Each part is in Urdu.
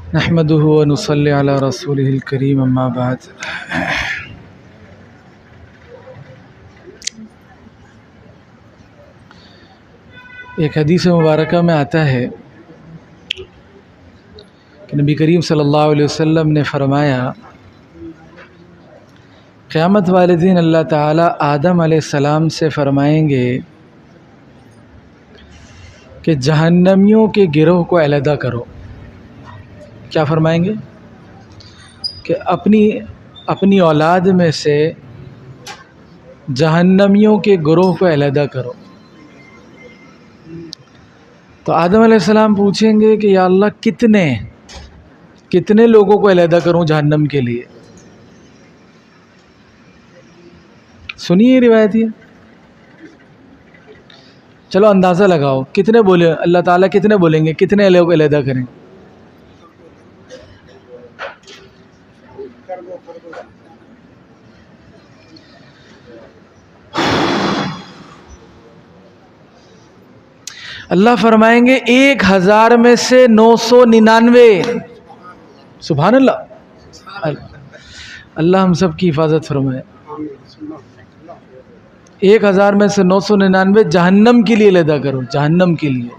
نحمده ونصلي على رسوله الكريم اما بعد۔ ایک حدیث مبارکہ میں آتا ہے کہ نبی کریم صلی اللہ علیہ وسلم نے فرمایا، قیامت والے دن اللہ تعالیٰ آدم علیہ السلام سے فرمائیں گے کہ جہنمیوں کے گروہ کو علیحدہ کرو۔ کیا فرمائیں گے؟ کہ اپنی اولاد میں سے جہنمیوں کے گروہ کو علیحدہ کرو۔ تو آدم علیہ السلام پوچھیں گے کہ یا اللہ کتنے لوگوں کو علیحدہ کروں جہنم کے لیے؟ سنیے روایت یہ، چلو اندازہ لگاؤ کتنے بولے اللہ تعالیٰ، کتنے بولیں گے، کتنے لوگ علیحدہ کریں؟ اللہ فرمائیں گے 1000 میں سے 999۔ سبحان اللہ، اللہ ہم سب کی حفاظت فرمائے۔ 1000 میں سے 999 جہنم کے لیے علیحدہ کرو، جہنم کے لیے،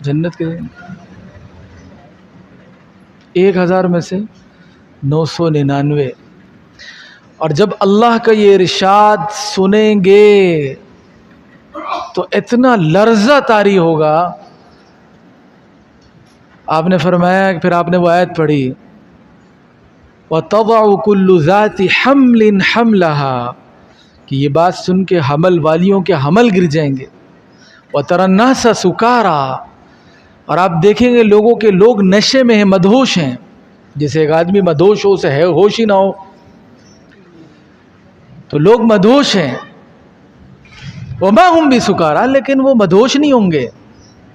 جنت کے لیے 1000 میں سے 999۔ اور جب اللہ کا یہ ارشاد سنیں گے تو اتنا لرزہ طاری ہوگا۔ آپ نے فرمایا، پھر آپ نے وہ آیت پڑھی، وَتَضَعُ كُلُّ ذَاتِ حَمْلٍ حَمْلَهَا، کہ یہ بات سن کے حمل والیوں کے حمل گر جائیں گے۔ وَتَرَى النَّاسَ سُكَارَىٰ، اور آپ دیکھیں گے لوگ نشے میں ہیں، مدہوش ہیں۔ جیسے ایک آدمی مدہوش ہو، اسے ہوش ہی نہ ہو، تو لوگ مدہوش ہیں۔ وَمَا هُمْ بِسُكَارَىٰ، لیکن وہ مدہوش نہیں ہوں گے۔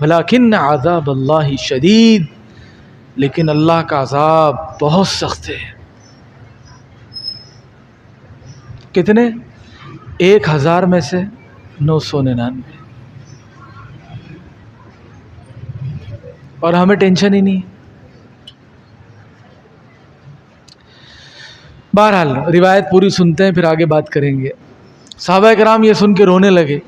وَلَٰكِنَّ عَذَابَ اللَّهِ شَدِيدٌ، لیکن اللہ کا عذاب بہت سخت ہے۔ کتنے؟ 1000 میں سے 999۔ اور ہمیں ٹینشن ہی نہیں۔ بہرحال روایت پوری سنتے ہیں، پھر آگے بات کریں گے۔ صحابہ کرام یہ سن کے رونے لگے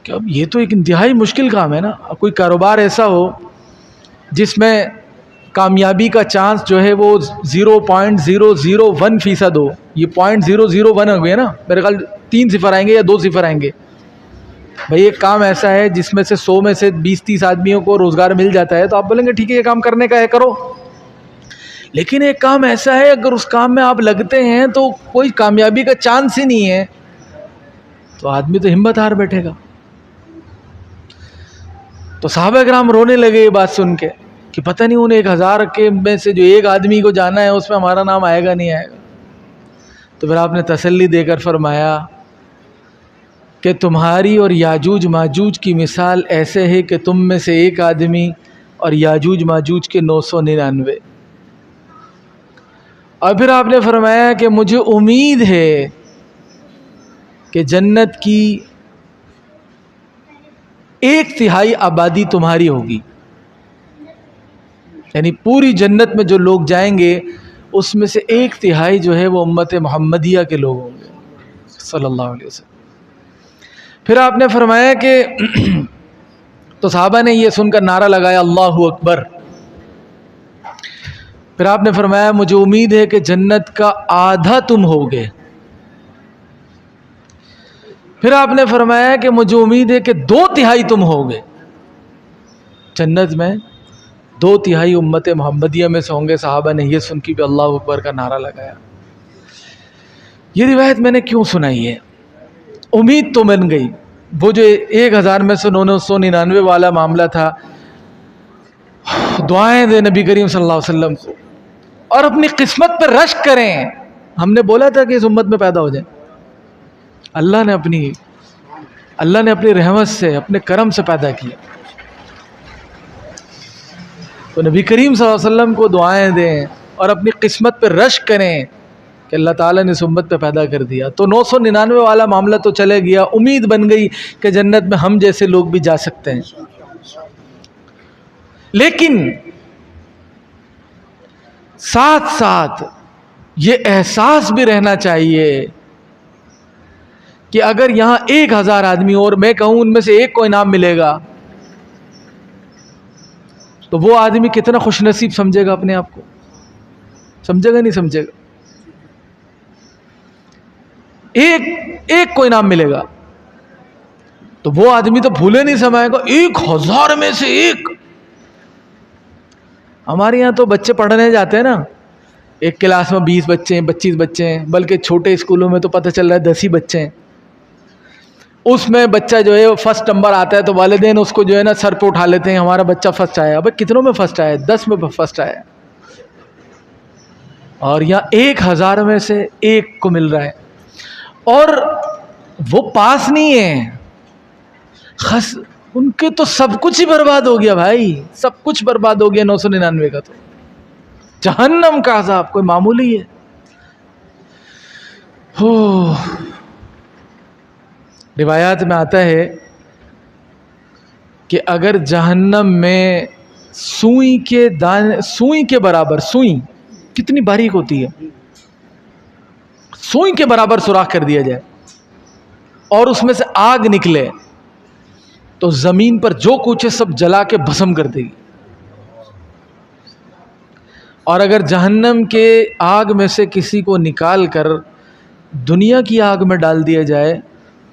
کہ اب یہ تو ایک انتہائی مشکل کام ہے نا۔ کوئی کاروبار ایسا ہو جس میں کامیابی کا چانس جو ہے وہ 0.001% ہو، یہ 0.001 ہو گیا نا، میرے خیال 3 صفر آئیں گے یا 2 صفر آئیں گے۔ بھئی ایک کام ایسا ہے جس میں سے 100 میں سے 20-30 آدمیوں کو روزگار مل جاتا ہے، تو آپ بولیں گے ٹھیک ہے یہ کام کرنے کا ہے، کرو۔ لیکن ایک کام ایسا ہے اگر اس کام میں آپ لگتے ہیں تو کوئی کامیابی کا چانس ہی نہیں ہے، تو آدمی تو ہمت ہار بیٹھے گا۔ تو صحابہ کرام رونے لگے یہ بات سن کے کہ پتہ نہیں ان 1000 کے میں سے جو ایک آدمی کو جانا ہے اس میں ہمارا نام آئے گا نہیں آئے گا۔ تو پھر آپ نے تسلی دے کر فرمایا کہ تمہاری اور یاجوج ماجوج کی مثال ایسے ہے کہ تم میں سے ایک آدمی اور یاجوج ماجوج کے 999۔ اور پھر آپ نے فرمایا کہ مجھے امید ہے کہ جنت کی 1/3 آبادی تمہاری ہوگی، یعنی پوری جنت میں جو لوگ جائیں گے اس میں سے 1/3 جو ہے وہ امت محمدیہ کے لوگ ہوں گے صلی اللہ علیہ وسلم۔ پھر آپ نے فرمایا کہ تو صحابہ نے یہ سن کر نعرہ لگایا اللہ اکبر۔ پھر آپ نے فرمایا مجھے امید ہے کہ جنت کا آدھا تم ہوگے۔ پھر آپ نے فرمایا کہ مجھے امید ہے کہ 2/3 تم ہوگے جنت میں، 2/3 امت محمدیہ میں سے ہوں گے۔ صحابہ نے یہ سن کے بھی اللہ اکبر کا نعرہ لگایا۔ یہ روایت میں نے کیوں سنائی ہے؟ امید تو بن گئی، وہ جو 1000 میں سے 999 والا معاملہ تھا۔ دعائیں دیں نبی کریم صلی اللہ علیہ وسلم کو اور اپنی قسمت پر رشک کریں۔ ہم نے بولا تھا کہ اس امت میں پیدا ہو جائیں، اللہ نے اپنی رحمت سے، اپنے کرم سے پیدا کیا۔ تو نبی کریم صلی اللہ علیہ وسلم کو دعائیں دیں اور اپنی قسمت پر رشک کریں کہ اللہ تعالیٰ نے اس امت پہ پیدا کر دیا۔ تو 999 والا معاملہ تو چلے گیا، امید بن گئی کہ جنت میں ہم جیسے لوگ بھی جا سکتے ہیں۔ لیکن ساتھ ساتھ یہ احساس بھی رہنا چاہیے کہ اگر یہاں 1000 آدمی اور میں کہوں ان میں سے ایک کو انعام ملے گا تو وہ آدمی کتنا خوش نصیب سمجھے گا اپنے آپ کو؟ سمجھے گا نہیں سمجھے گا؟ ایک کو انعام ملے گا تو وہ آدمی تو بھولے نہیں سمائے گا 1000 میں سے ایک. ہمارے یہاں تو بچے پڑھنے جاتے ہیں نا، ایک کلاس میں 20 بچے ہیں 25 بچے ہیں، بلکہ چھوٹے اسکولوں میں تو پتہ چل رہا ہے 10 ہی بچے ہیں. اس میں بچہ جو ہے فرسٹ نمبر آتا ہے تو والدین اس کو جو ہے نا سر پہ اٹھا لیتے ہیں، ہمارا بچہ فرسٹ آیا. ابے کتنوں میں فرسٹ آیا؟ 10 میں فرسٹ آیا. اور یہاں 1000 میں سے ایک کو مل رہا ہے اور وہ پاس نہیں ہے. ان کے تو سب کچھ ہی برباد ہو گیا بھائی، سب کچھ برباد ہو گیا. 999 کا تو جہنم کا عذاب کوئی معمولی ہے. روایات میں آتا ہے کہ اگر جہنم میں سوئی کے برابر، سوئی کتنی باریک ہوتی ہے، سوئی کے برابر سوراخ کر دیا جائے اور اس میں سے آگ نکلے تو زمین پر جو کچھ ہے سب جلا کے بھسم کر دے گی. اور اگر جہنم کے آگ میں سے کسی کو نکال کر دنیا کی آگ میں ڈال دیا جائے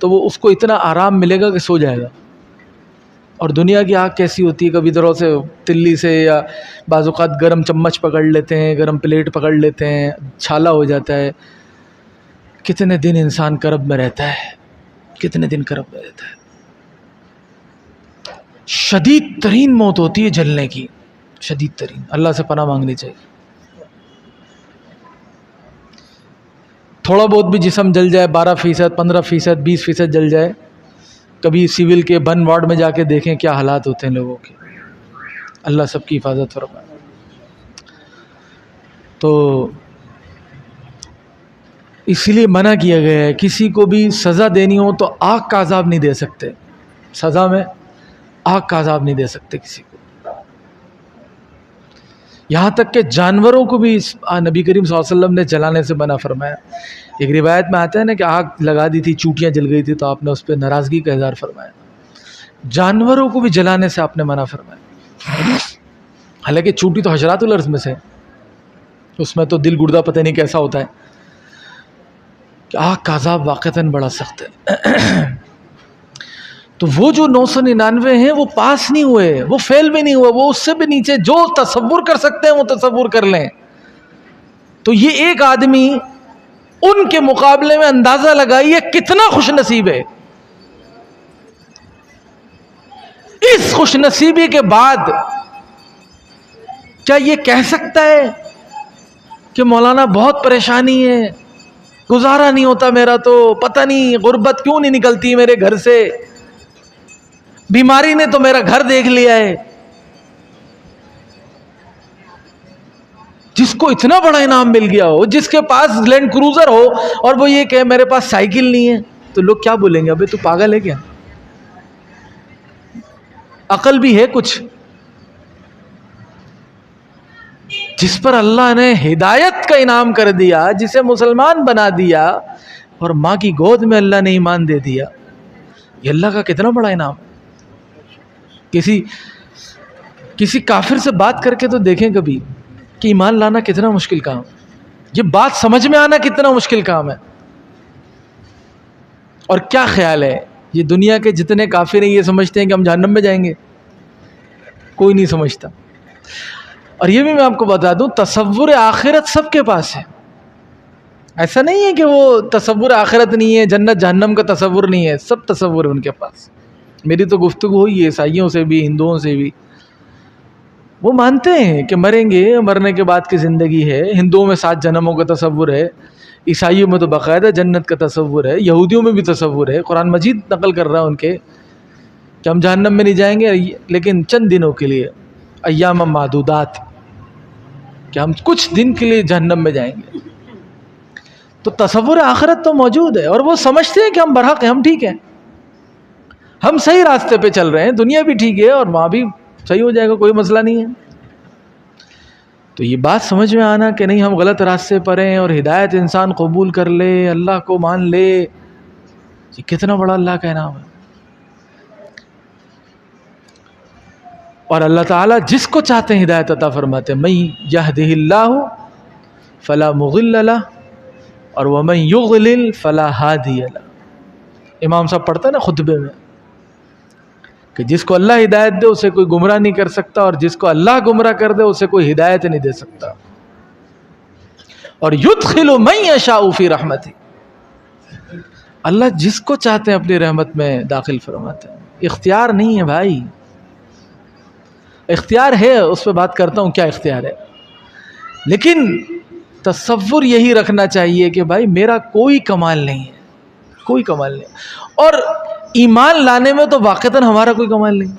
تو وہ اس کو اتنا آرام ملے گا کہ سو جائے گا. اور دنیا کی آگ کیسی ہوتی ہے، کبھی ادھروں سے تلی سے یا بعض اوقات گرم چمچ پکڑ لیتے ہیں، گرم پلیٹ پکڑ لیتے ہیں، چھالا ہو جاتا ہے. کتنے دن انسان کرب میں رہتا ہے، کتنے دن کرب میں رہتا ہے. شدید ترین موت ہوتی ہے جلنے کی، شدید ترین. اللہ سے پناہ مانگنی چاہیے. تھوڑا بہت بھی جسم جل جائے، 12%، 15%، 20% جل جائے، کبھی سیول کے بن وارڈ میں جا کے دیکھیں کیا حالات ہوتے ہیں لوگوں کے. اللہ سب کی حفاظت فرمائے. تو اسی لیے منع کیا گیا ہے کسی کو بھی سزا دینی ہو تو آگ کا عذاب نہیں دے سکتے، سزا میں آگ کا عذاب نہیں دے سکتے کسی کو. یہاں تک کہ جانوروں کو بھی نبی کریم صلی اللہ علیہ وسلم نے جلانے سے منع فرمایا. ایک روایت میں آتا ہے نا کہ آگ لگا دی تھی، چوٹیاں جل گئی تھی تو آپ نے اس پہ ناراضگی کا اظہار فرمایا. جانوروں کو بھی جلانے سے آپ نے منع فرمایا. حالانکہ چوٹی تو حشرات الارض میں سے، اس میں تو دل گردہ پتہ نہیں کیسا ہوتا ہے. کہ آگ کا عذاب واقعتاً بڑا سخت ہے. تو وہ جو 999 ہیں وہ پاس نہیں ہوئے، وہ فیل بھی نہیں ہوئے، وہ اس سے بھی نیچے جو تصور کر سکتے ہیں وہ تصور کر لیں. تو یہ ایک آدمی ان کے مقابلے میں اندازہ لگائیے کتنا خوش نصیب ہے. اس خوش نصیبی کے بعد کیا یہ کہہ سکتا ہے کہ مولانا بہت پریشانی ہے، گزارا نہیں ہوتا میرا، تو پتہ نہیں غربت کیوں نہیں نکلتی میرے گھر سے، بیماری نے تو میرا گھر دیکھ لیا ہے. جس کو اتنا بڑا انعام مل گیا ہو، جس کے پاس لینڈ کروزر ہو اور وہ یہ کہ میرے پاس سائیکل نہیں ہے، تو لوگ کیا بولیں گے؟ ابے تو پاگل ہے کیا؟ عقل بھی ہے کچھ؟ جس پر اللہ نے ہدایت کا انعام کر دیا، جسے مسلمان بنا دیا اور ماں کی گود میں اللہ نے ایمان دے دیا، یہ اللہ کا کتنا بڑا انعام. کسی کافر سے بات کر کے تو دیکھیں کبھی کہ ایمان لانا کتنا مشکل کام، یہ بات سمجھ میں آنا کتنا مشکل کام ہے. اور کیا خیال ہے یہ دنیا کے جتنے کافر ہیں یہ سمجھتے ہیں کہ ہم جہنم میں جائیں گے؟ کوئی نہیں سمجھتا. اور یہ بھی میں آپ کو بتا دوں، تصور آخرت سب کے پاس ہے. ایسا نہیں ہے کہ وہ تصور آخرت نہیں ہے، جنت جہنم کا تصور نہیں ہے، سب تصور ہے ان کے پاس. میری تو گفتگو ہوئی ہے عیسائیوں سے بھی، ہندوؤں سے بھی. وہ مانتے ہیں کہ مریں گے، مرنے کے بعد کی زندگی ہے. ہندوؤں میں 7 جنموں کا تصور ہے، عیسائیوں میں تو باقاعدہ جنت کا تصور ہے، یہودیوں میں بھی تصور ہے. قرآن مجید نقل کر رہا ہے ان کے کہ ہم جہنم میں نہیں جائیں گے لیکن چند دنوں کے لیے، ایام معدودات، کہ ہم کچھ دن کے لیے جہنم میں جائیں گے. تو تصور آخرت تو موجود ہے اور وہ سمجھتے ہیں کہ ہم برحق ہیں، ہم ٹھیک ہیں، ہم صحیح راستے پہ چل رہے ہیں، دنیا بھی ٹھیک ہے اور وہاں بھی صحیح ہو جائے گا، کوئی مسئلہ نہیں ہے. تو یہ بات سمجھ میں آنا کہ نہیں ہم غلط راستے پر ہیں اور ہدایت انسان قبول کر لے، اللہ کو مان لے، یہ کتنا بڑا اللہ کا انعام ہے۔ اور اللہ تعالیٰ جس کو چاہتے ہیں ہدایت عطا فرماتے ہیں، من یہدہ اللہ فلا مضل لہ اور ومن یضلل فلا ہادی لہ۔ امام صاحب پڑھتا ہے نا خطبے میں کہ جس کو اللہ ہدایت دے اسے کوئی گمراہ نہیں کر سکتا، اور جس کو اللہ گمراہ کر دے اسے کوئی ہدایت نہیں دے سکتا۔ اور یدخل من یشاء فی رحمتہ، اللہ جس کو چاہتے ہیں اپنی رحمت میں داخل فرماتے ہیں۔ اختیار نہیں ہے بھائی، اختیار ہے، اس پہ بات کرتا ہوں کیا اختیار ہے، لیکن تصور یہی رکھنا چاہیے کہ بھائی میرا کوئی کمال نہیں ہے، کوئی کمال نہیں، اور ایمان لانے میں تو واقعتاً ہمارا کوئی کمال نہیں۔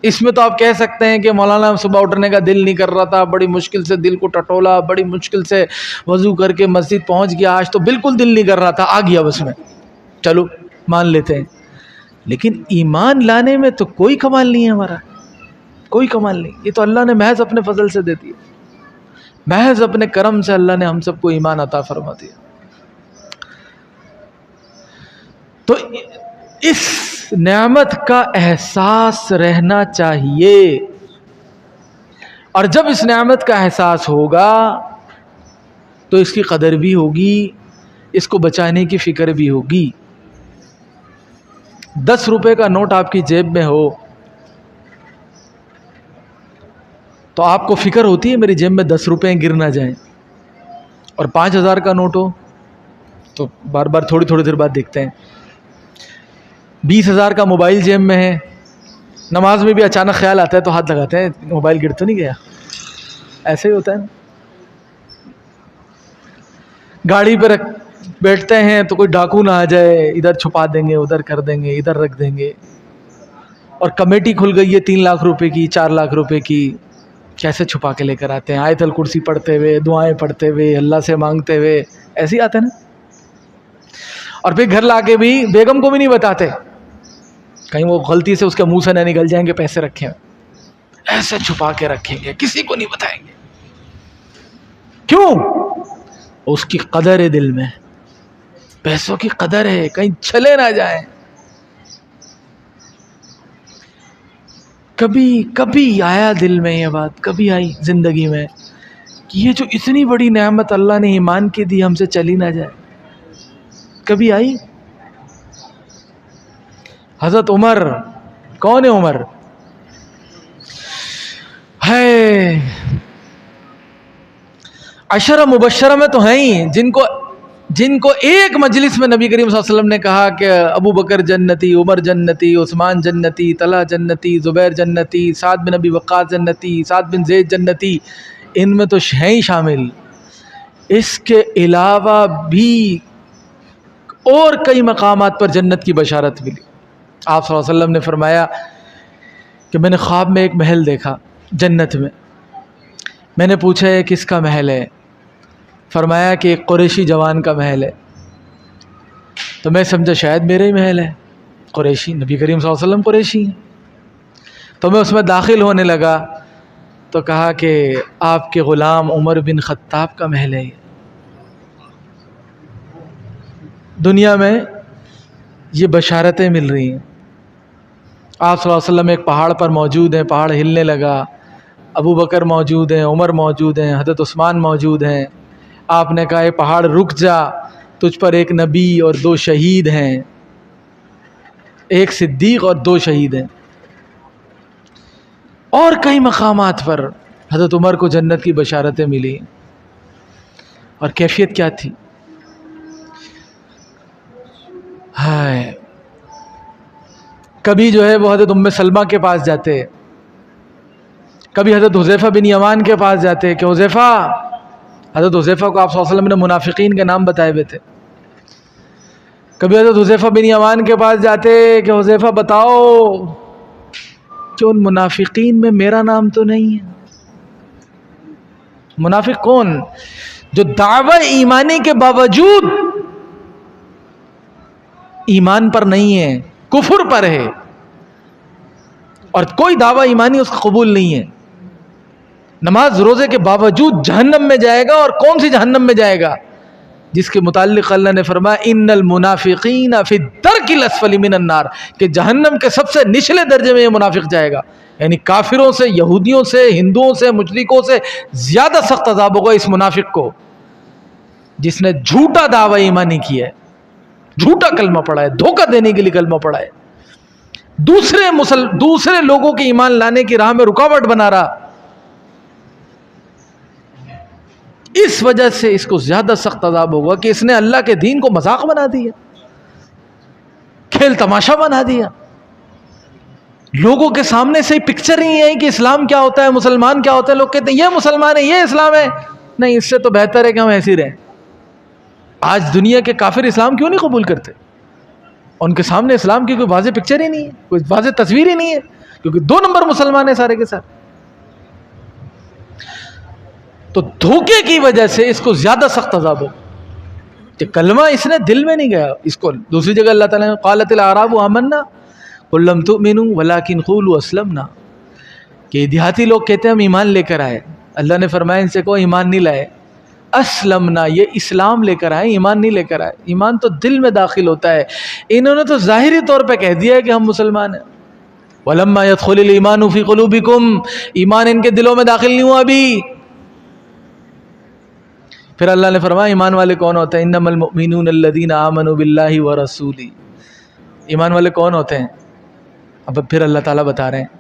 اس میں تو آپ کہہ سکتے ہیں کہ مولانا صبح اٹھنے کا دل نہیں کر رہا تھا، بڑی مشکل سے دل کو ٹٹولا، بڑی مشکل سے وضو کر کے مسجد پہنچ گیا، آج تو بالکل دل نہیں کر رہا تھا، آ گیا بس میں، چلو مان لیتے ہیں۔ لیکن ایمان لانے میں تو کوئی کمال نہیں ہے ہمارا، کوئی کمال نہیں، یہ تو اللہ نے محض اپنے فضل سے دے دیا، محض اپنے کرم سے اللہ نے ہم سب کو ایمان عطا فرما دیا۔ تو اس نعمت کا احساس رہنا چاہیے، اور جب اس نعمت کا احساس ہوگا تو اس کی قدر بھی ہوگی، اس کو بچانے کی فکر بھی ہوگی۔ 10 روپے کا نوٹ آپ کی جیب میں ہو تو آپ کو فکر ہوتی ہے میری جیب میں 10 روپے گر نہ جائیں، اور 5000 کا نوٹ ہو تو بار بار تھوڑی تھوڑی دیر بعد دیکھتے ہیں۔ 20,000 کا موبائل جیب میں ہے، نماز میں بھی اچانک خیال آتا ہے تو ہاتھ لگاتے ہیں موبائل گر تو نہیں گیا، ایسے ہی ہوتا ہے نا۔ گاڑی پہ بیٹھتے ہیں تو کوئی ڈاکو نہ آ جائے، ادھر چھپا دیں گے، ادھر کر دیں گے، ادھر رکھ دیں گے، اور کمیٹی کھل گئی ہے 3 لاکھ روپے کی، 4 لاکھ روپے کی، کیسے چھپا کے لے کر آتے ہیں، آیت الکرسی پڑھتے ہوئے، دعائیں پڑھتے ہوئے، اللہ سے مانگتے ہوئے، ایسے ہی آتے ہیں نا۔ اور پھر گھر لا کے بھی بیگم کو بھی نہیں بتاتے، کہیں وہ غلطی سے اس کے منہ سے نہ نکل جائیں گے پیسے رکھے ہیں، ایسے چھپا کے رکھیں گے، کسی کو نہیں بتائیں گے۔ کیوں؟ اس کی قدر ہے دل میں، پیسوں کی قدر ہے، کہیں چلے نہ جائیں۔ کبھی آیا دل میں یہ بات، کبھی آئی زندگی میں کہ یہ جو اتنی بڑی نعمت اللہ نے ایمان کی دی ہم سے چلی نہ جائے؟ کبھی آئی؟ حضرت عمر، کون ہے عمر؟ ہے 10 مبشرہ میں تو ہیں ہی، جن کو ایک مجلس میں نبی کریم صلی اللہ علیہ وسلم نے کہا کہ ابو بکر جنتی، عمر جنتی، عثمان جنتی، طلحہ جنتی، زبیر جنتی، سعد بن ابی وقاص جنتی، سعد بن زید جنتی، ان میں تو ہیں ہی شامل۔ اس کے علاوہ بھی اور کئی مقامات پر جنت کی بشارت ملی۔ آپ صلی اللہ علیہ وسلم نے فرمایا کہ میں نے خواب میں ایک محل دیکھا جنت میں، میں نے پوچھا یہ کس کا محل ہے؟ فرمایا کہ ایک قریشی جوان کا محل ہے۔ تو میں سمجھا شاید میرا ہی محل ہے، قریشی، نبی کریم صلی اللہ علیہ وسلم قریشی ہیں۔ تو میں اس میں داخل ہونے لگا تو کہا کہ آپ کے غلام عمر بن خطاب کا محل ہے۔ دنیا میں یہ بشارتیں مل رہی ہیں۔ آپ صلی اللہ علیہ وسلم ایک پہاڑ پر موجود ہیں، پہاڑ ہلنے لگا، ابو بکر موجود ہیں، عمر موجود ہیں، حضرت عثمان موجود ہیں۔ آپ نے کہا یہ پہاڑ رک جا، تجھ پر ایک نبی اور 2 شہید ہیں، ایک صدیق اور 2 شہید ہیں۔ اور کئی مقامات پر حضرت عمر کو جنت کی بشارتیں ملی، اور کیفیت کیا تھی؟ ہائے، کبھی جو ہے وہ حضرت ام سلمہ کے پاس جاتے، کبھی حضرت حذیفہ بن یمان کے پاس جاتے کہ حذیفہ، حضرت حذیفہ کو آپ صلی اللہ علیہ وسلم نے منافقین کے نام بتائے ہوئے تھے، کبھی حضرت حذیفہ بن یمان کے پاس جاتے کہ حذیفہ بتاؤ کہ ان منافقین میں میرا نام تو نہیں ہے۔ منافق کون؟ جو دعوی ایمانی کے باوجود ایمان پر نہیں ہے، کفر پر ہے، اور کوئی دعوی ایمانی اس کا قبول نہیں ہے۔ نماز روزے کے باوجود جہنم میں جائے گا، اور کون سی جہنم میں جائے گا؟ جس کے متعلق اللہ نے فرمایا ان المنافقین فی الدرک الاسفل من النار، کہ جہنم کے سب سے نچلے درجے میں یہ منافق جائے گا. یعنی کافروں سے، یہودیوں سے، ہندوؤں سے، مشرکوں سے زیادہ سخت عذاب ہوگا اس منافق کو، جس نے جھوٹا دعوی ایمانی کیا ہے، جھوٹا کلمہ پڑھا ہے، دھوکہ دینے کے لیے کلمہ پڑھا ہے، دوسرے لوگوں کے ایمان لانے کی راہ میں رکاوٹ بنا رہا. اس وجہ سے اس کو زیادہ سخت عذاب ہوگا کہ اس نے اللہ کے دین کو مذاق بنا دیا، کھیل تماشا بنا دیا. لوگوں کے سامنے سے پکچر ہی ہے کہ اسلام کیا ہوتا ہے، مسلمان کیا ہوتا ہے. لوگ کہتے ہیں یہ مسلمان ہے، یہ اسلام ہے. نہیں، اس سے تو بہتر ہے کہ ہم ایسے ہی رہیں. آج دنیا کے کافر اسلام کیوں نہیں قبول کرتے؟ ان کے سامنے اسلام کی کوئی واضح پکچر ہی نہیں ہے، کوئی واضح تصویر ہی نہیں ہے، کیونکہ 2 نمبر مسلمان ہیں سارے کے ساتھ. تو دھوکے کی وجہ سے اس کو زیادہ سخت عذاب ہو کہ کلمہ اس نے دل میں نہیں گیا. اس کو دوسری جگہ اللہ تعالیٰ نے قالت الاعراب آمنا قل لم تؤمنوا ولکن قولوا اسلمنا، کہ دیہاتی لوگ کہتے ہیں ہم ایمان لے کر آئے. اللہ نے فرمایا ان سے کہو ایمان نہیں لائے، اسلمنا یہ اسلام لے کر آئے، ایمان نہیں لے کر آئے. ایمان تو دل میں داخل ہوتا ہے. انہوں نے تو ظاہری طور پہ کہہ دیا ہے کہ ہم مسلمان ہیں. ولما يدخل الايمان في قلوبكم، ایمان ان کے دلوں میں داخل نہیں ہوا ابھی. پھر اللہ نے فرمایا ایمان والے کون ہوتے ہیں؟ انما المؤمنون الذين آمنوا بالله ورسوله. ایمان والے کون ہوتے ہیں؟ اب پھر اللہ تعالیٰ بتا رہے ہیں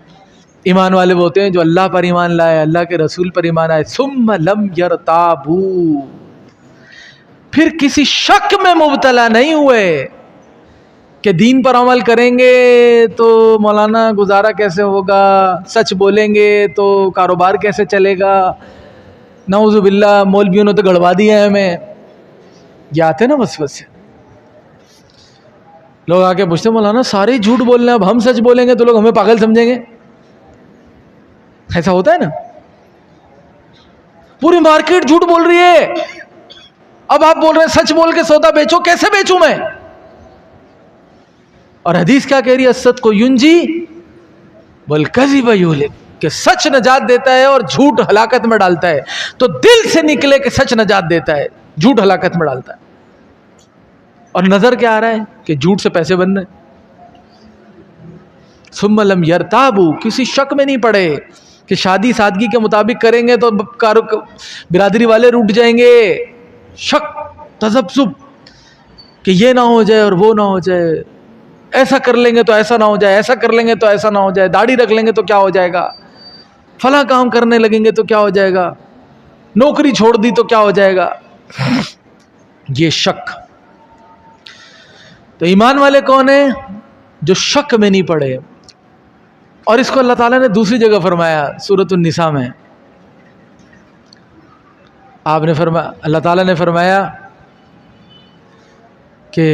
ایمان والے وہ ہوتے ہیں جو اللہ پر ایمان لائے، اللہ کے رسول پر ایمان آئے، ثم لم يرتابوا، پھر کسی شک میں مبتلا نہیں ہوئے کہ دین پر عمل کریں گے تو مولانا گزارا کیسے ہوگا، سچ بولیں گے تو کاروبار کیسے چلے گا، نعوذ باللہ مولویوں نے تو گڑوا دیا ہے ہمیں. یہ آتے نا وسوسے. لوگ آ کے پوچھتے مولانا سارے جھوٹ بول رہے ہیں، اب ہم سچ بولیں گے تو لوگ ہمیں پاگل سمجھیں گے. ایسا ہوتا ہے نا، پوری مارکیٹ جھوٹ بول رہی ہے، اب آپ بول رہے ہیں سچ بول کے سودا بیچو، کیسے بیچوں میں؟ اور حدیث کیا کہہ رہی ہے؟ الصدق ینجی والکذب یہلک، کہ سچ نجات دیتا ہے اور جھوٹ ہلاکت میں ڈالتا ہے. تو دل سے نکلے کہ سچ نجات دیتا ہے، جھوٹ ہلاکت میں ڈالتا ہے. اور نظر کیا آ رہا ہے کہ جھوٹ سے پیسے بن رہے ہیں. ثم لم یرتابوا، کسی شک میں نہیں پڑے کہ شادی سادگی کے مطابق کریں گے تو برادری والے روٹ جائیں گے. شک، تذبذب کہ یہ نہ ہو جائے اور وہ نہ ہو جائے، ایسا کر لیں گے تو ایسا نہ ہو جائے، ایسا کر لیں گے تو ایسا نہ ہو جائے، داڑھی رکھ لیں گے تو کیا ہو جائے گا، فلاں کام کرنے لگیں گے تو کیا ہو جائے گا، نوکری چھوڑ دی تو کیا ہو جائے گا. یہ شک. تو ایمان والے کون ہیں؟ جو شک میں نہیں پڑے. اور اس کو اللہ تعالیٰ نے دوسری جگہ فرمایا سورۃ النساء میں. آپ نے فرمایا، اللہ تعالیٰ نے فرمایا کہ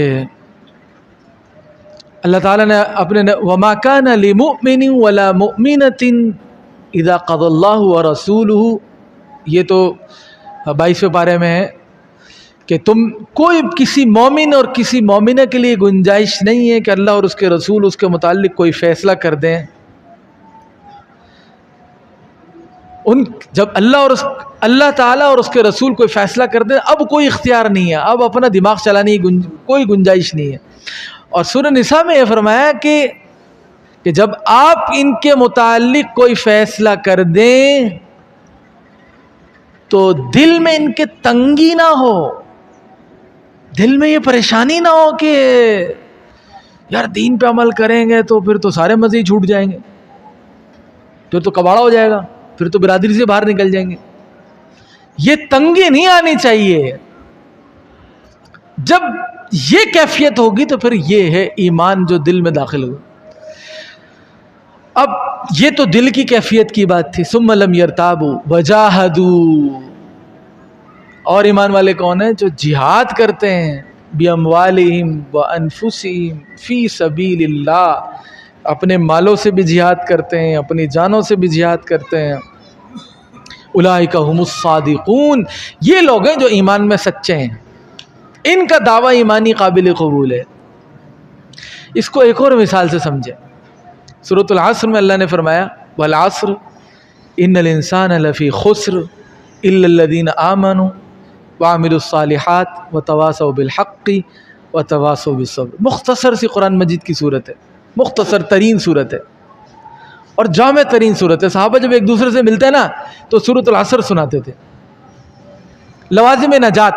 اللہ تعالیٰ نے اپنے وَمَا كَانَ لِمُؤْمِنٍ وَلَا مُؤْمِنَةٍ اِذَا قَضَى اللَّهُ وَرَسُولُهُ، یہ تو 22ویں پارے میں ہے کہ تم کوئی کسی مومن اور کسی مومنہ کے لیے گنجائش نہیں ہے کہ اللہ اور اس کے رسول اس کے متعلق کوئی فیصلہ کر دیں. جب اللہ تعالیٰ اور اس کے رسول کوئی فیصلہ کر دیں اب کوئی اختیار نہیں ہے، اب اپنا دماغ چلانے کی کوئی گنجائش نہیں ہے. اور سورہ نساء میں یہ فرمایا کہ جب آپ ان کے متعلق کوئی فیصلہ کر دیں تو دل میں ان کے تنگی نہ ہو، دل میں یہ پریشانی نہ ہو کہ یار دین پہ عمل کریں گے تو پھر تو سارے مزے ہی چھوٹ جائیں گے، پھر تو کباڑا ہو جائے گا، پھر تو برادری سے باہر نکل جائیں گے. یہ تنگی نہیں آنی چاہیے. جب یہ کیفیت ہوگی تو پھر یہ ہے ایمان جو دل میں داخل ہوگا. اب یہ تو دل کی کیفیت کی بات تھی. ثم لم یرتابوا وجاہدوا، اور ایمان والے کون ہیں؟ جو جہاد کرتے ہیں باموالہم وانفسہم فی سبیل اللہ، اپنے مالوں سے بھی جہاد کرتے ہیں، اپنی جانوں سے بھی جہاد کرتے ہیں. اولئک ھم الصادقون، یہ لوگ ہیں جو ایمان میں سچے ہیں، ان کا دعویٰ ایمانی قابل قبول ہے. اس کو ایک اور مثال سے سمجھیں. سورۃ العصر میں اللہ نے فرمایا والعصر ان الانسان لفی خسر الا الذین آمنوا وعملوا الصالحات وتواصوا بالحق وتواصوا بالصبر. مختصر سی قرآن مجید کی صورت ہے، مختصر ترین صورت ہے اور جامع ترین صورت ہے. صحابہ جب ایک دوسرے سے ملتے ہیں نا تو سورۃ العصر سناتے تھے. لوازم نجات،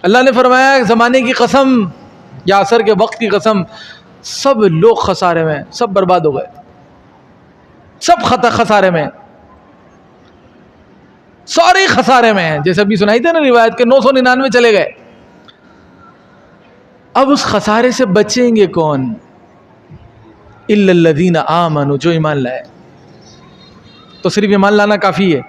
اللہ نے فرمایا زمانے کی قسم یا عصر کے وقت کی قسم، سب لوگ خسارے میں ہیں، سب برباد ہو گئے، سب خسارے میں ہیں، سارے خسارے میں ہیں. جیسے ابھی سنائی تھے نا روایت کے 999 چلے گئے. اب اس خسارے سے بچیں گے کون؟ الا الذین آمنوا، جو ایمان لائے. تو صرف ایمان لانا کافی ہے.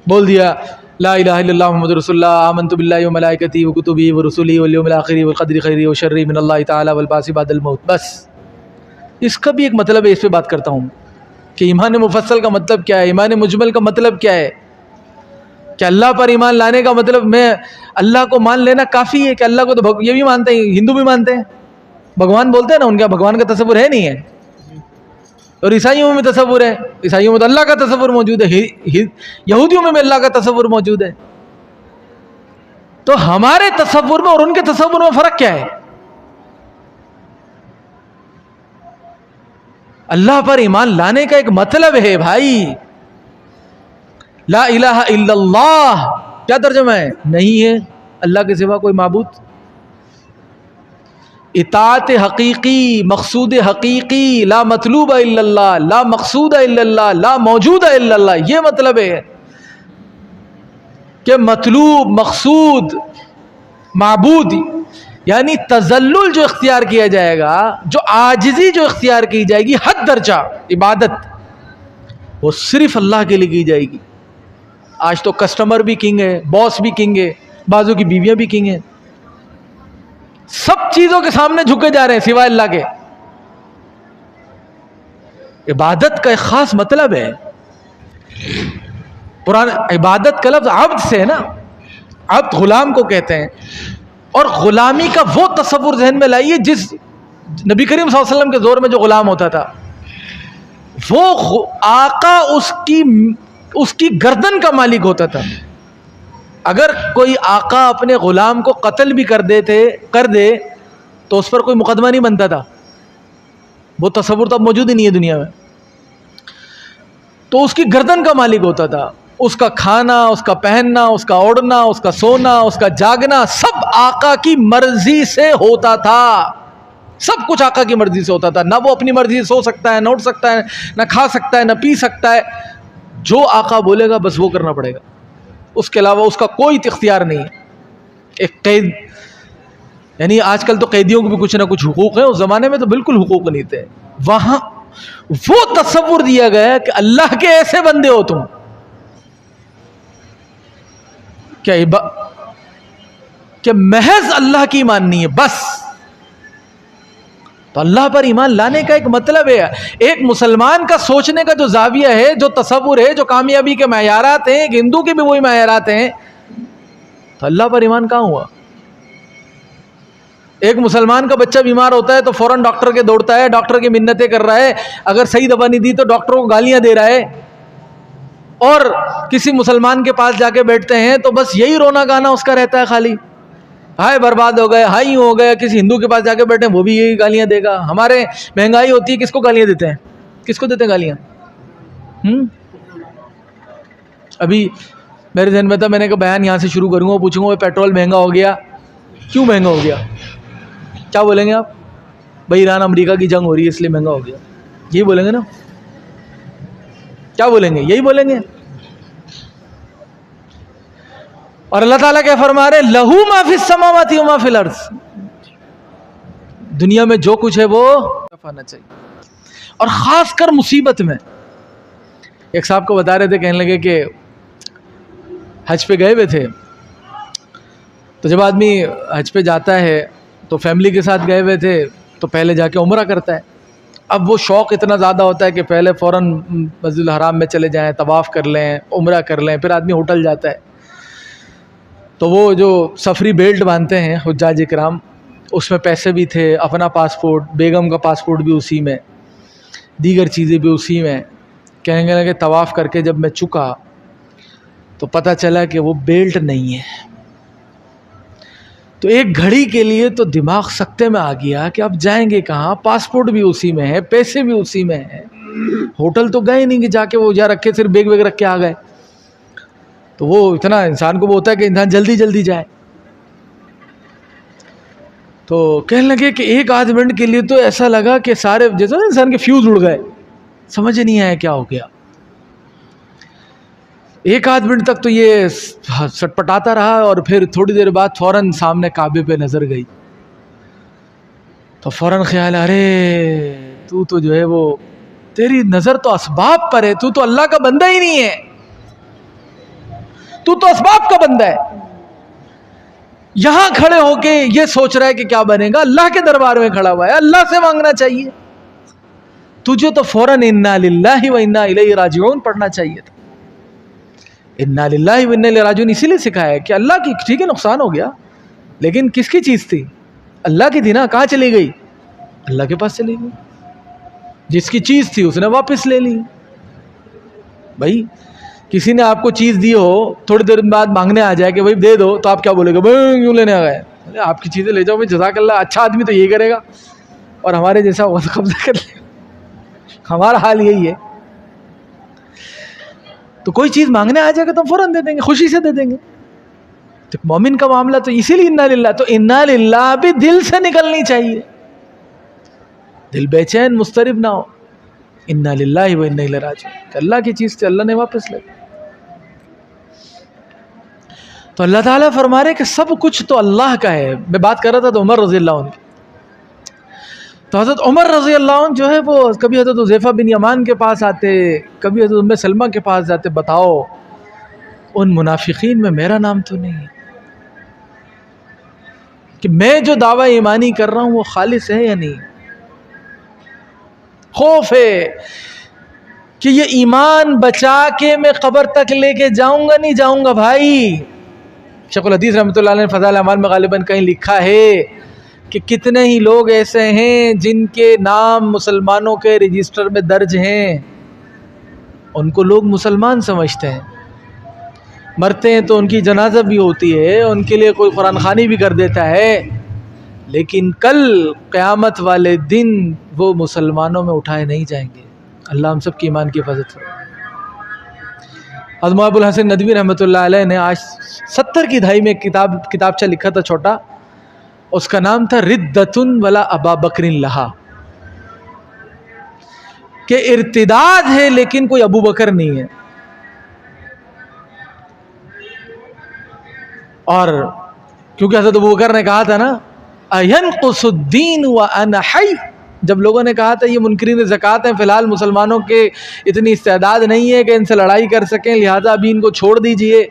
بول دیا لا الہ الا اللہ محمد رسول اللہ، آمنت باللہ وملائکتہ وکتبہ ورسلہ والیوم الآخر والقدر خیرہ وشرہ من اللہ تعالی والبعث بعد الموت. بس اس کا بھی ایک مطلب ہے، اس پہ بات کرتا ہوں کہ ایمان مفصل کا مطلب کیا ہے، ایمان مجمل کا مطلب کیا ہے. کہ اللہ پر ایمان لانے کا مطلب میں اللہ کو مان لینا کافی ہے کہ اللہ کو تو یہ بھی مانتے ہیں، ہندو بھی مانتے ہیں، بھگوان بولتے ہیں نا، ان کا بھگوان کا تصور ہے نہیں ہے. اور عیسائیوں میں تصور ہے، عیسائیوں میں تو اللہ کا تصور موجود ہے، یہودیوں میں بھی اللہ کا تصور موجود ہے. تو ہمارے تصور میں اور ان کے تصور میں فرق کیا ہے؟ اللہ پر ایمان لانے کا ایک مطلب ہے بھائی. لا الہ الا اللہ کیا ترجمہ ہے؟ نہیں ہے اللہ کے سوا کوئی معبود. اطاعت حقیقی، مقصود حقیقی، لا مطلوب الا اللہ، لا مقصود الا اللہ، لا موجود الا اللہ. یہ مطلب ہے کہ مطلوب، مقصود، معبود یعنی تذلل جو اختیار کیا جائے گا، جو عاجزی جو اختیار کی جائے گی، حد درجہ عبادت، وہ صرف اللہ کے لیے کی جائے گی. آج تو کسٹمر بھی کنگ ہے، باس بھی کنگ ہے، بعضوں کی بیویاں بھی کنگ ہیں، سب چیزوں کے سامنے جھکے جا رہے ہیں سوائے اللہ کے. عبادت کا ایک خاص مطلب ہے. پرانا عبادت کا لفظ عبد سے ہے نا، عبد غلام کو کہتے ہیں. اور غلامی کا وہ تصور ذہن میں لائیے جس نبی کریم صلی اللہ علیہ وسلم کے دور میں جو غلام ہوتا تھا، وہ آقا اس کی گردن کا مالک ہوتا تھا. اگر کوئی آقا اپنے غلام کو قتل بھی کر دے تو اس پر کوئی مقدمہ نہیں بنتا تھا. وہ تصور تو اب موجود ہی نہیں ہے دنیا میں. تو اس کی گردن کا مالک ہوتا تھا. اس کا کھانا، اس کا پہننا، اس کا اوڑھنا، اس کا سونا، اس کا جاگنا سب آقا کی مرضی سے ہوتا تھا. سب کچھ آقا کی مرضی سے ہوتا تھا. نہ وہ اپنی مرضی سے سو سکتا ہے، نہ اٹھ سکتا ہے، نہ کھا سکتا ہے، نہ پی سکتا ہے. جو آقا بولے گا بس وہ کرنا پڑے گا، اس کے علاوہ اس کا کوئی اختیار نہیں ہے. ایک قید، یعنی آج کل تو قیدیوں کو بھی کچھ نہ کچھ حقوق ہیں، اس زمانے میں تو بالکل حقوق نہیں تھے. وہاں وہ تصور دیا گیا کہ اللہ کے ایسے بندے ہو تم، کہ محض اللہ کی ماننی ہے بس. تو اللہ پر ایمان لانے کا ایک مطلب ہے. ایک مسلمان کا سوچنے کا جو زاویہ ہے، جو تصور ہے، جو کامیابی کے معیارات ہیں، ایک ہندو کے بھی وہی معیارات ہیں. تو اللہ پر ایمان کہاں ہوا؟ ایک مسلمان کا بچہ بیمار ہوتا ہے تو فوراً ڈاکٹر کے دوڑتا ہے، ڈاکٹر کی منتیں کر رہا ہے، اگر صحیح دوا نہیں دی تو ڈاکٹروں کو گالیاں دے رہا ہے. اور کسی مسلمان کے پاس جا کے بیٹھتے ہیں تو بس یہی رونا گانا اس کا رہتا ہے خالی، ہائے برباد ہو گئے، ہائی ہو گئے. کسی ہندو کے پاس جا کے بیٹھے وہ بھی یہی گالیاں دے گا. ہمارے مہنگائی ہوتی ہے، کس کو گالیاں دیتے ہیں؟ کس کو دیتے ہیں گالیاں؟ ابھی میرے ذہن میں تھا، میں نے کہا بیان یہاں سے شروع کروں گا، پوچھوں گا پیٹرول مہنگا ہو گیا، کیوں مہنگا ہو گیا؟ کیا بولیں گے آپ؟ بھائی ایران امریکہ کی جنگ ہو رہی ہے اس لیے مہنگا ہو گیا. یہی بولیں گے نا؟ کیا بولیں گے؟ یہی بولیں گے. اور اللہ تعالیٰ کیا فرما رہے؟ لہو ما فی السماوات و ما فی الارض. دنیا میں جو کچھ ہے وہ آنا چاہیے. اور خاص کر مصیبت میں. ایک صاحب کو بتا رہے تھے، کہنے لگے کہ حج پہ گئے ہوئے تھے، تو جب آدمی حج پہ جاتا ہے تو فیملی کے ساتھ گئے ہوئے تھے تو پہلے جا کے عمرہ کرتا ہے. اب وہ شوق اتنا زیادہ ہوتا ہے کہ پہلے فوراً مسجد الحرام میں چلے جائیں، طواف کر لیں، عمرہ کر لیں، پھر آدمی ہوٹل جاتا ہے. تو وہ جو سفری بیلٹ باندھتے ہیں حجاج اکرام، اس میں پیسے بھی تھے، اپنا پاسپورٹ، بیگم کا پاسپورٹ بھی اسی میں، دیگر چیزیں بھی اسی میں. کہنے لگے طواف کر کے جب میں چکا تو پتہ چلا کہ وہ بیلٹ نہیں ہے. تو ایک گھڑی کے لیے تو دماغ سکتے میں آ گیا کہ اب جائیں گے کہاں, پاسپورٹ بھی اسی میں ہے, پیسے بھی اسی میں ہیں, ہوٹل تو گئے نہیں کہ جا کے وہ جا رکھے صرف بیگ ویگ رکھ کے آ گئے. تو وہ اتنا انسان کو وہ ہوتا ہے کہ انسان جلدی جلدی جائے. تو کہنے لگے کہ ایک آدھ منٹ کے لیے تو ایسا لگا کہ سارے جیسے انسان کے فیوز اڑ گئے, سمجھ نہیں آیا کیا ہو گیا. ایک آدھ منٹ تک تو یہ سٹپٹاتا رہا اور پھر تھوڑی دیر بعد فوراً سامنے کعبے پہ نظر گئی. تو فوراً خیال, ارے تو جو ہے وہ تیری نظر تو اسباب پر ہے, تو اللہ کا بندہ ہی نہیں ہے, تو اسباب کا بندہ ہے. یہاں کھڑے ہو کے یہ سوچ رہا ہے کہ کیا بنے گا, اللہ کے دربار میں کھڑا ہوا ہے, اللہ سے مانگنا چاہیے. تجھے تو فوراً انا للہ و انا الیہ راجعون پڑھنا چاہیے تھا. انا للہ و انا الیہ راجعون اسی لیے سکھایا ہے کہ اللہ کی, ٹھیک ہے نقصان ہو گیا, لیکن کس کی چیز تھی؟ اللہ کی تھی نا. کہاں چلی گئی؟ اللہ کے پاس چلی گئی. جس کی چیز تھی اس نے واپس لے لی. بھائی کسی نے آپ کو چیز دی ہو, تھوڑی دیر بعد مانگنے آ جائے کہ بھائی دے دو, تو آپ کیا بولے گا؟ بھائی کیوں لینے آ گئے؟ آپ کی چیزیں لے جاؤ, بھائی جزاک اللہ, اچھا آدمی تو یہی کرے گا, اور ہمارے جیسا وقت قبضہ کر لے گا. ہمارا حال یہی ہے. تو کوئی چیز مانگنے آ جائے گا تو ہم فوراً دے دیں گے, خوشی سے دے دیں گے. تو مومن کا معاملہ تو اسی لیے انا للہ, تو انا للہ بھی دل سے نکلنی چاہیے, دل بے چین مضطرب نہ ہو. انا للہ و انا الیہ راجعون, کہ اللہ کی چیز سے اللہ نے واپس لے. تو اللہ تعالیٰ فرما رہے کہ سب کچھ تو اللہ کا ہے. میں بات کر رہا تھا تو عمر رضی اللہ عنہ کی. تو حضرت عمر رضی اللہ عنہ جو ہے وہ کبھی حضرت حذیفہ بن یمان کے پاس آتے, کبھی حضرت ام سلمہ کے پاس جاتے, بتاؤ ان منافقین میں میرا نام تو نہیں ہے, کہ میں جو دعویٰ ایمانی کر رہا ہوں وہ خالص ہے یا نہیں. خوف ہے کہ یہ ایمان بچا کے میں قبر تک لے کے جاؤں گا نہیں جاؤں گا. بھائی شیخ الحدیث رحمۃ اللہ علیہ نے فضائل اعمال میں غالباً کہیں لکھا ہے کہ کتنے ہی لوگ ایسے ہیں جن کے نام مسلمانوں کے رجسٹر میں درج ہیں, ان کو لوگ مسلمان سمجھتے ہیں, مرتے ہیں تو ان کی جنازہ بھی ہوتی ہے, ان کے لیے کوئی قرآن خوانی بھی کر دیتا ہے, لیکن کل قیامت والے دن وہ مسلمانوں میں اٹھائے نہیں جائیں گے. اللہ ہم سب کی ایمان کی حفاظت فرمائے. حضرت ابو الحسن ندوی رحمۃ اللہ علیہ نے آج 70 کی دہائی میں کتابچہ لکھا تھا چھوٹا, اس کا نام تھا ردۃ ولا ابا بکر لہا, کہ ارتداد ہے لیکن کوئی ابو بکر نہیں ہے. اور کیونکہ حضرت ابو بکر نے کہا تھا نا اینقص الدین وانا حی, جب لوگوں نے کہا تھا یہ منکرین زکوٰۃ ہیں, فی الحال مسلمانوں کے اتنی استعداد نہیں ہے کہ ان سے لڑائی کر سکیں, لہذا ابھی ان کو چھوڑ دیجئے.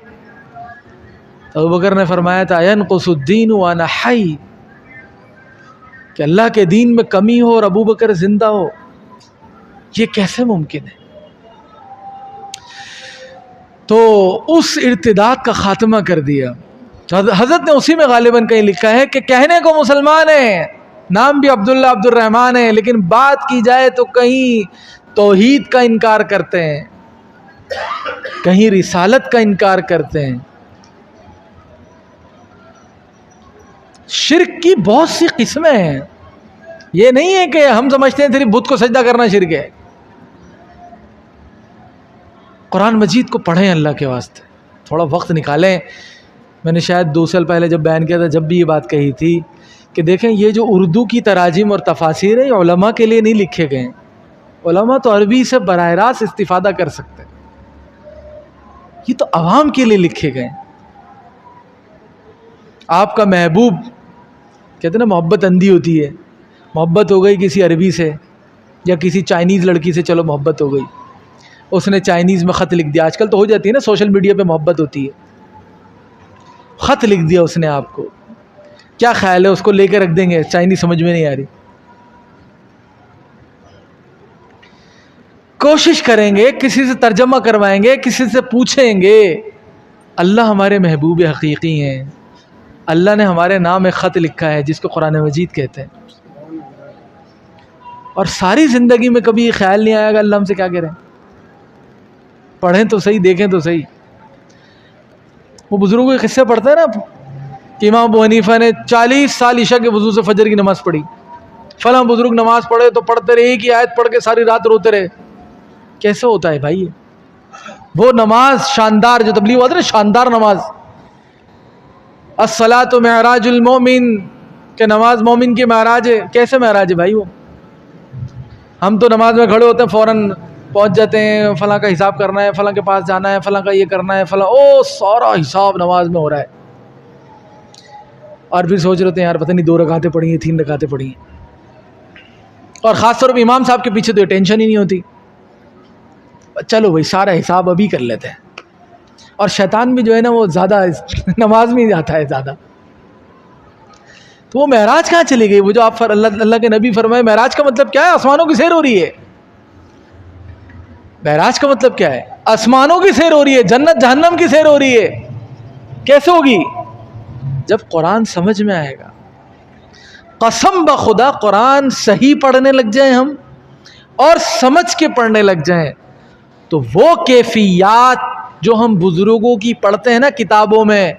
تو ابو بکر نے فرمایا تھا اینقص الدین وانا حی, کہ اللہ کے دین میں کمی ہو اور ابو بکر زندہ ہو, یہ کیسے ممکن ہے؟ تو اس ارتداد کا خاتمہ کر دیا. حضرت نے اسی میں غالباً کہیں لکھا ہے کہ کہنے کو مسلمان ہیں, نام بھی عبداللہ عبد الرحمن ہے, لیکن بات کی جائے تو کہیں توحید کا انکار کرتے ہیں, کہیں رسالت کا انکار کرتے ہیں. شرک کی بہت سی قسمیں ہیں, یہ نہیں ہے کہ ہم سمجھتے ہیں صرف بت کو سجدہ کرنا شرک ہے. قرآن مجید کو پڑھیں اللہ کے واسطے, تھوڑا وقت نکالیں. میں نے شاید 2 سال پہلے جب بیان کیا تھا جب بھی یہ بات کہی تھی کہ دیکھیں یہ جو اردو کی تراجم اور تفاسیر ہیں یہ علماء کے لیے نہیں لکھے گئے ہیں. علماء تو عربی سے براہ راست استفادہ کر سکتے ہیں, یہ تو عوام کے لیے لکھے گئے ہیں. آپ کا محبوب کہتے ہیں نا محبت اندھی ہوتی ہے, محبت ہو گئی کسی عربی سے یا کسی چائنیز لڑکی سے, چلو محبت ہو گئی, اس نے چائنیز میں خط لکھ دیا. آج کل تو ہو جاتی ہے نا, سوشل میڈیا پہ محبت ہوتی ہے, خط لکھ دیا اس نے آپ کو, کیا خیال ہے اس کو لے کے رکھ دیں گے؟ چائنیز سمجھ میں نہیں آ رہی, کوشش کریں گے کسی سے ترجمہ کروائیں گے, کسی سے پوچھیں گے. اللہ ہمارے محبوب حقیقی ہیں, اللہ نے ہمارے نام ایک خط لکھا ہے جس کو قرآن مجید کہتے ہیں, اور ساری زندگی میں کبھی یہ خیال نہیں آیا گا اللہ ہم سے کیا کہہ رہے ہیں. پڑھیں تو صحیح، دیکھیں تو صحیح. وہ بزرگوں کے قصے پڑھتے ہیں نا کہ امام ابو حنیفہ نے 40 سال عشاء کے وضو سے فجر کی نماز پڑھی. فلاں بزرگ نماز پڑھے تو پڑھتے رہے، ایک ہی آیت پڑھ کے ساری رات روتے رہے. کیسے ہوتا ہے بھائی؟ وہ نماز شاندار، جو تبلیغ ہوتا ہے نا شاندار نماز، الصلاۃ معراج المومن، کہ نماز مومن کی معراج ہے. کیسے معراج ہے بھائی وہ؟ ہم تو نماز میں کھڑے ہوتے ہیں فوراً پہنچ جاتے ہیں، فلاں کا حساب کرنا ہے، فلاں کے پاس جانا ہے، فلاں کا یہ کرنا ہے، فلاں سارا حساب نماز میں ہو رہا ہے. اور پھر سوچ رہے ہیں یار پتہ نہیں 2 رکعتیں پڑھی ہیں 3 رکعتیں پڑھی ہیں. اور خاص طور پہ امام صاحب کے پیچھے تو یہ ٹینشن ہی نہیں ہوتی، چلو بھائی سارا حساب ابھی کر لیتے ہیں. اور شیطان بھی جو ہے نا وہ زیادہ نماز میں ہی جاتا ہے زیادہ. تو وہ معراج کہاں چلی گئی؟ وہ جو آپ اللہ کے نبی فرمائے معراج کا مطلب کیا ہے؟ آسمانوں کی سیر ہو رہی ہے. معراج کا مطلب کیا ہے؟ آسمانوں کی سیر ہو رہی ہے، جنت جہنم کی سیر ہو رہی ہے. کیسے ہوگی؟ جب قرآن سمجھ میں آئے گا. قسم بخدا قرآن صحیح پڑھنے لگ جائیں ہم اور سمجھ کے پڑھنے لگ جائیں تو وہ کیفیات جو ہم بزرگوں کی پڑھتے ہیں نا کتابوں میں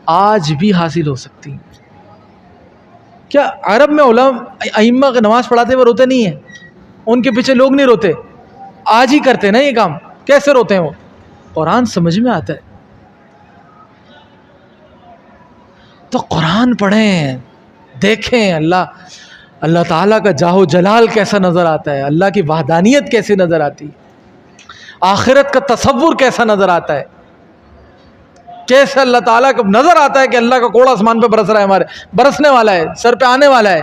آج بھی حاصل ہو سکتی ہیں. کیا عرب میں علماء ائمہ کا نماز پڑھاتے ہوئے روتے نہیں ہیں؟ ان کے پیچھے لوگ نہیں روتے؟ آج ہی کرتے ہیں نا یہ کام. کیسے روتے ہیں وہ؟ قرآن سمجھ میں آتا ہے. تو قرآن پڑھیں، دیکھیں اللہ تعالیٰ کا جاہ جلال کیسا نظر آتا ہے، اللہ کی وحدانیت کیسے نظر آتی ہے، آخرت کا تصور کیسا نظر آتا ہے، کیسے اللہ تعالیٰ کا نظر آتا ہے کہ اللہ کا کوڑا آسمان پہ برس رہا ہے، ہمارے برسنے والا ہے، سر پہ آنے والا ہے.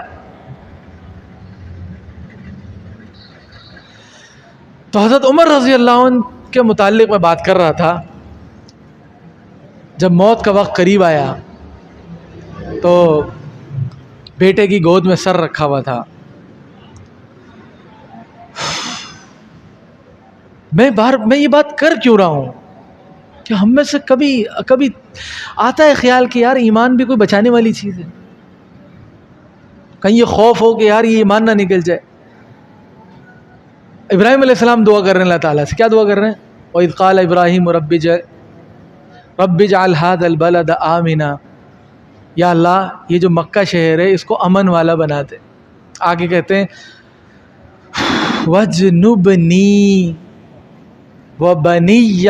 تو حضرت عمر رضی اللہ عنہ کے متعلق میں بات کر رہا تھا. جب موت کا وقت قریب آیا تو بیٹے کی گود میں سر رکھا ہوا تھا. میں یہ بات کر کیوں رہا ہوں کہ ہم میں سے کبھی آتا ہے خیال کہ یار ایمان بھی کوئی بچانے والی چیز ہے. کہیں یہ خوف ہو کہ یار یہ ایمان نہ نکل جائے. ابراہیم علیہ السلام دعا کر رہے ہیں اللہ تعالیٰ سے. کیا دعا کر رہے ہیں؟ وَإِذْ قَالَ إِبْرَاهِيمُ رَبِّ اجْعَلْ هَذَا الْبَلَدَ آمِنًا، یا اللہ یہ جو مکہ شہر ہے اس کو امن والا بنا دے. آگے کہتے ہیں وَاجْنُبْنِي وَبَنِيَّ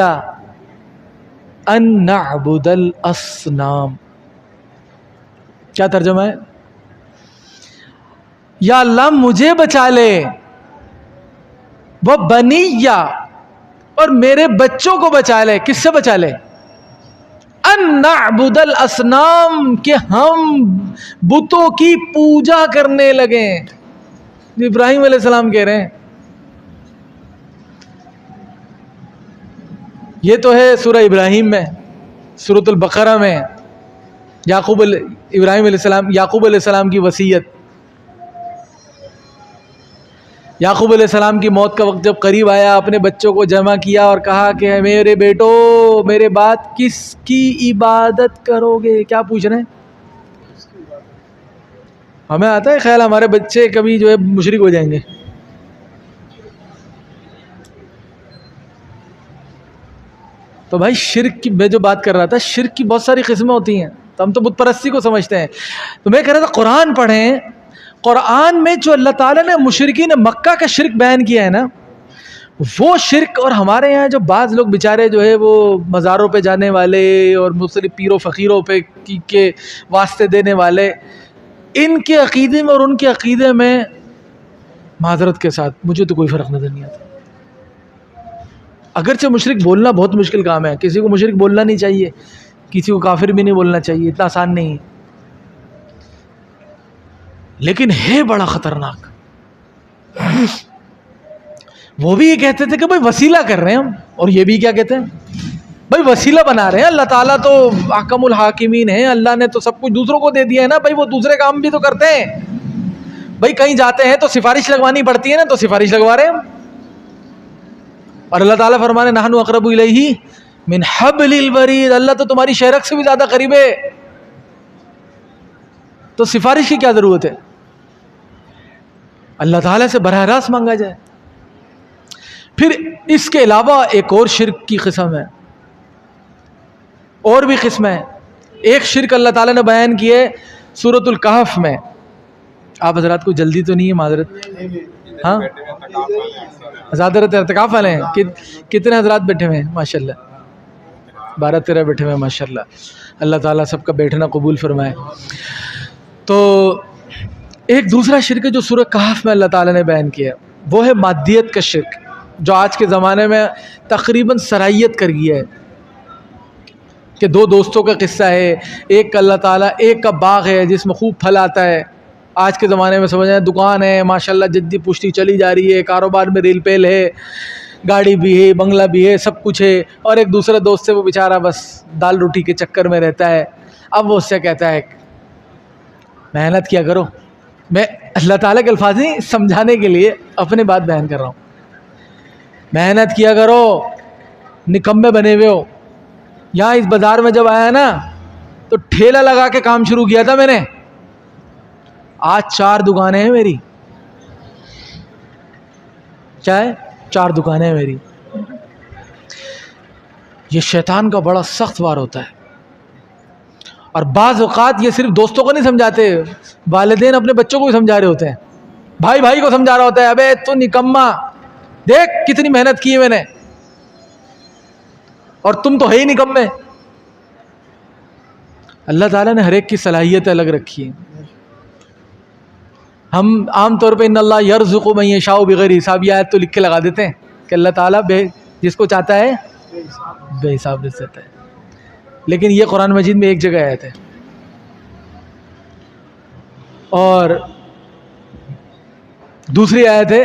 أَن نَعْبُدَ الْأَصْنَامَ. کیا ترجمہ ہے؟ یا اللہ مجھے بچا لے، وَبَنِيَّ اور میرے بچوں کو بچا لے. کس سے بچا لے؟ ان نعبد الاصنام، کہ ہم بتوں کی پوجا کرنے لگیں. ابراہیم علیہ السلام کہہ رہے ہیں. یہ تو ہے سورہ ابراہیم میں، سورۃ البقرہ میں ابراہیم علیہ السلام یعقوب علیہ السلام کی وصیت. یعقوب علیہ السلام کی موت کا وقت جب قریب آیا اپنے بچوں کو جمع کیا اور کہا کہ میرے بیٹو میرے بعد کس کی عبادت کرو گے؟ کیا پوچھ رہے ہیں؟ ہمیں آتا ہے خیال ہمارے بچے کبھی جو ہے مشرک ہو جائیں گے. تو بھائی شرک کی میں جو بات کر رہا تھا، شرک کی بہت ساری قسمیں ہوتی ہیں، تو ہم تو بت پرستی کو سمجھتے ہیں. تو میں کہہ رہا تھا قرآن پڑھیں. قرآن میں جو اللہ تعالیٰ نے مشرکین مکہ کا شرک بیان کیا ہے نا، وہ شرک، اور ہمارے یہاں جو بعض لوگ بیچارے جو ہے وہ مزاروں پہ جانے والے اور مختلف پیروں فقیروں پہ کے واسطے دینے والے، ان کے عقیدے میں اور ان کے عقیدے میں معذرت کے ساتھ مجھے تو کوئی فرق نظر نہیں آتا. اگرچہ مشرک بولنا بہت مشکل کام ہے، کسی کو مشرک بولنا نہیں چاہیے، کسی کو کافر بھی نہیں بولنا چاہیے، اتنا آسان نہیں ہے، لیکن ہے بڑا خطرناک. وہ بھی یہ کہتے تھے کہ بھائی وسیلہ کر رہے ہیں ہم، اور یہ بھی کیا کہتے ہیں؟ بھائی وسیلہ بنا رہے ہیں. اللہ تعالیٰ تو احکم الحاکمین ہیں، اللہ نے تو سب کچھ دوسروں کو دے دیا ہے نا، بھائی وہ دوسرے کام بھی تو کرتے ہیں. بھائی کہیں جاتے ہیں تو سفارش لگوانی پڑتی ہے نا، تو سفارش لگوا رہے ہیں ہم. اور اللہ تعالیٰ فرمانے نحن اقرب الیہ من حبل الورید، اللہ تو تمہاری شہرک سے بھی زیادہ قریب ہے، تو سفارش کی کیا ضرورت ہے؟ اللہ تعالیٰ سے براہ راست مانگا جائے. پھر اس کے علاوہ ایک اور شرک کی قسم ہے، اور بھی قسم ہے. ایک شرک اللہ تعالیٰ نے بیان کی ہے سورۃ الکہف میں. آپ حضرات کو جلدی تو نہیں ہے؟ معذرت. ہاں حضرات اعتکاف والے ہیں. کتنے حضرات بیٹھے ہوئے ہیں؟ ماشاء اللہ 12-13 بیٹھے ہوئے ہیں ماشاء اللہ. اللہ تعالیٰ سب کا بیٹھنا قبول فرمائے. تو ایک دوسرا شرک ہے جو سورہ کہف میں اللہ تعالیٰ نے بیان کیا، وہ ہے مادیت کا شرک، جو آج کے زمانے میں تقریباً سرائیت کر گیا ہے. کہ دو دوستوں کا قصہ ہے، ایک کا اللہ تعالیٰ ایک کا باغ ہے جس میں خوب پھل آتا ہے. آج کے زمانے میں سمجھ رہے ہیں دکان ہے ماشاءاللہ جدی پشتی چلی جا رہی ہے، کاروبار میں ریل پیل ہے، گاڑی بھی ہے، بنگلہ بھی ہے، سب کچھ ہے. اور ایک دوسرا دوست سے وہ بیچارہ بس دال روٹی کے چکر میں رہتا ہے. اب وہ اس سے کہتا ہے محنت کیا کرو. میں اللہ تعالیٰ کے الفاظ نہیں سمجھانے کے لیے اپنی بات بیان کر رہا ہوں. محنت کیا کرو، نکمے بنے ہوئے ہو. یہاں اس بازار میں جب آیا نا تو ٹھیلا لگا کے کام شروع کیا تھا میں نے. آج 4 دکانیں ہیں میری. کیا ہے؟ 4 دکانیں ہیں میری. یہ شیطان کا بڑا سخت وار ہوتا ہے. اور بعض اوقات یہ صرف دوستوں کو نہیں سمجھاتے، والدین اپنے بچوں کو بھی سمجھا رہے ہوتے ہیں. بھائی بھائی کو سمجھا رہا ہوتا ہے، ابے تو نکما، دیکھ کتنی محنت کی ہے میں نے، اور تم تو ہے ہی نکمے. اللہ تعالیٰ نے ہر ایک کی صلاحیت الگ رکھی ہے. ہم عام طور پہ ان اللہ یرزق من یشاء بغیر حساب یہ آیت تو لکھ کے لگا دیتے ہیں کہ اللہ تعالیٰ جس کو چاہتا ہے بے حساب رزق دیتا ہے. لیکن یہ قرآن مجید میں ایک جگہ آیت ہے. اور دوسری آیت ہے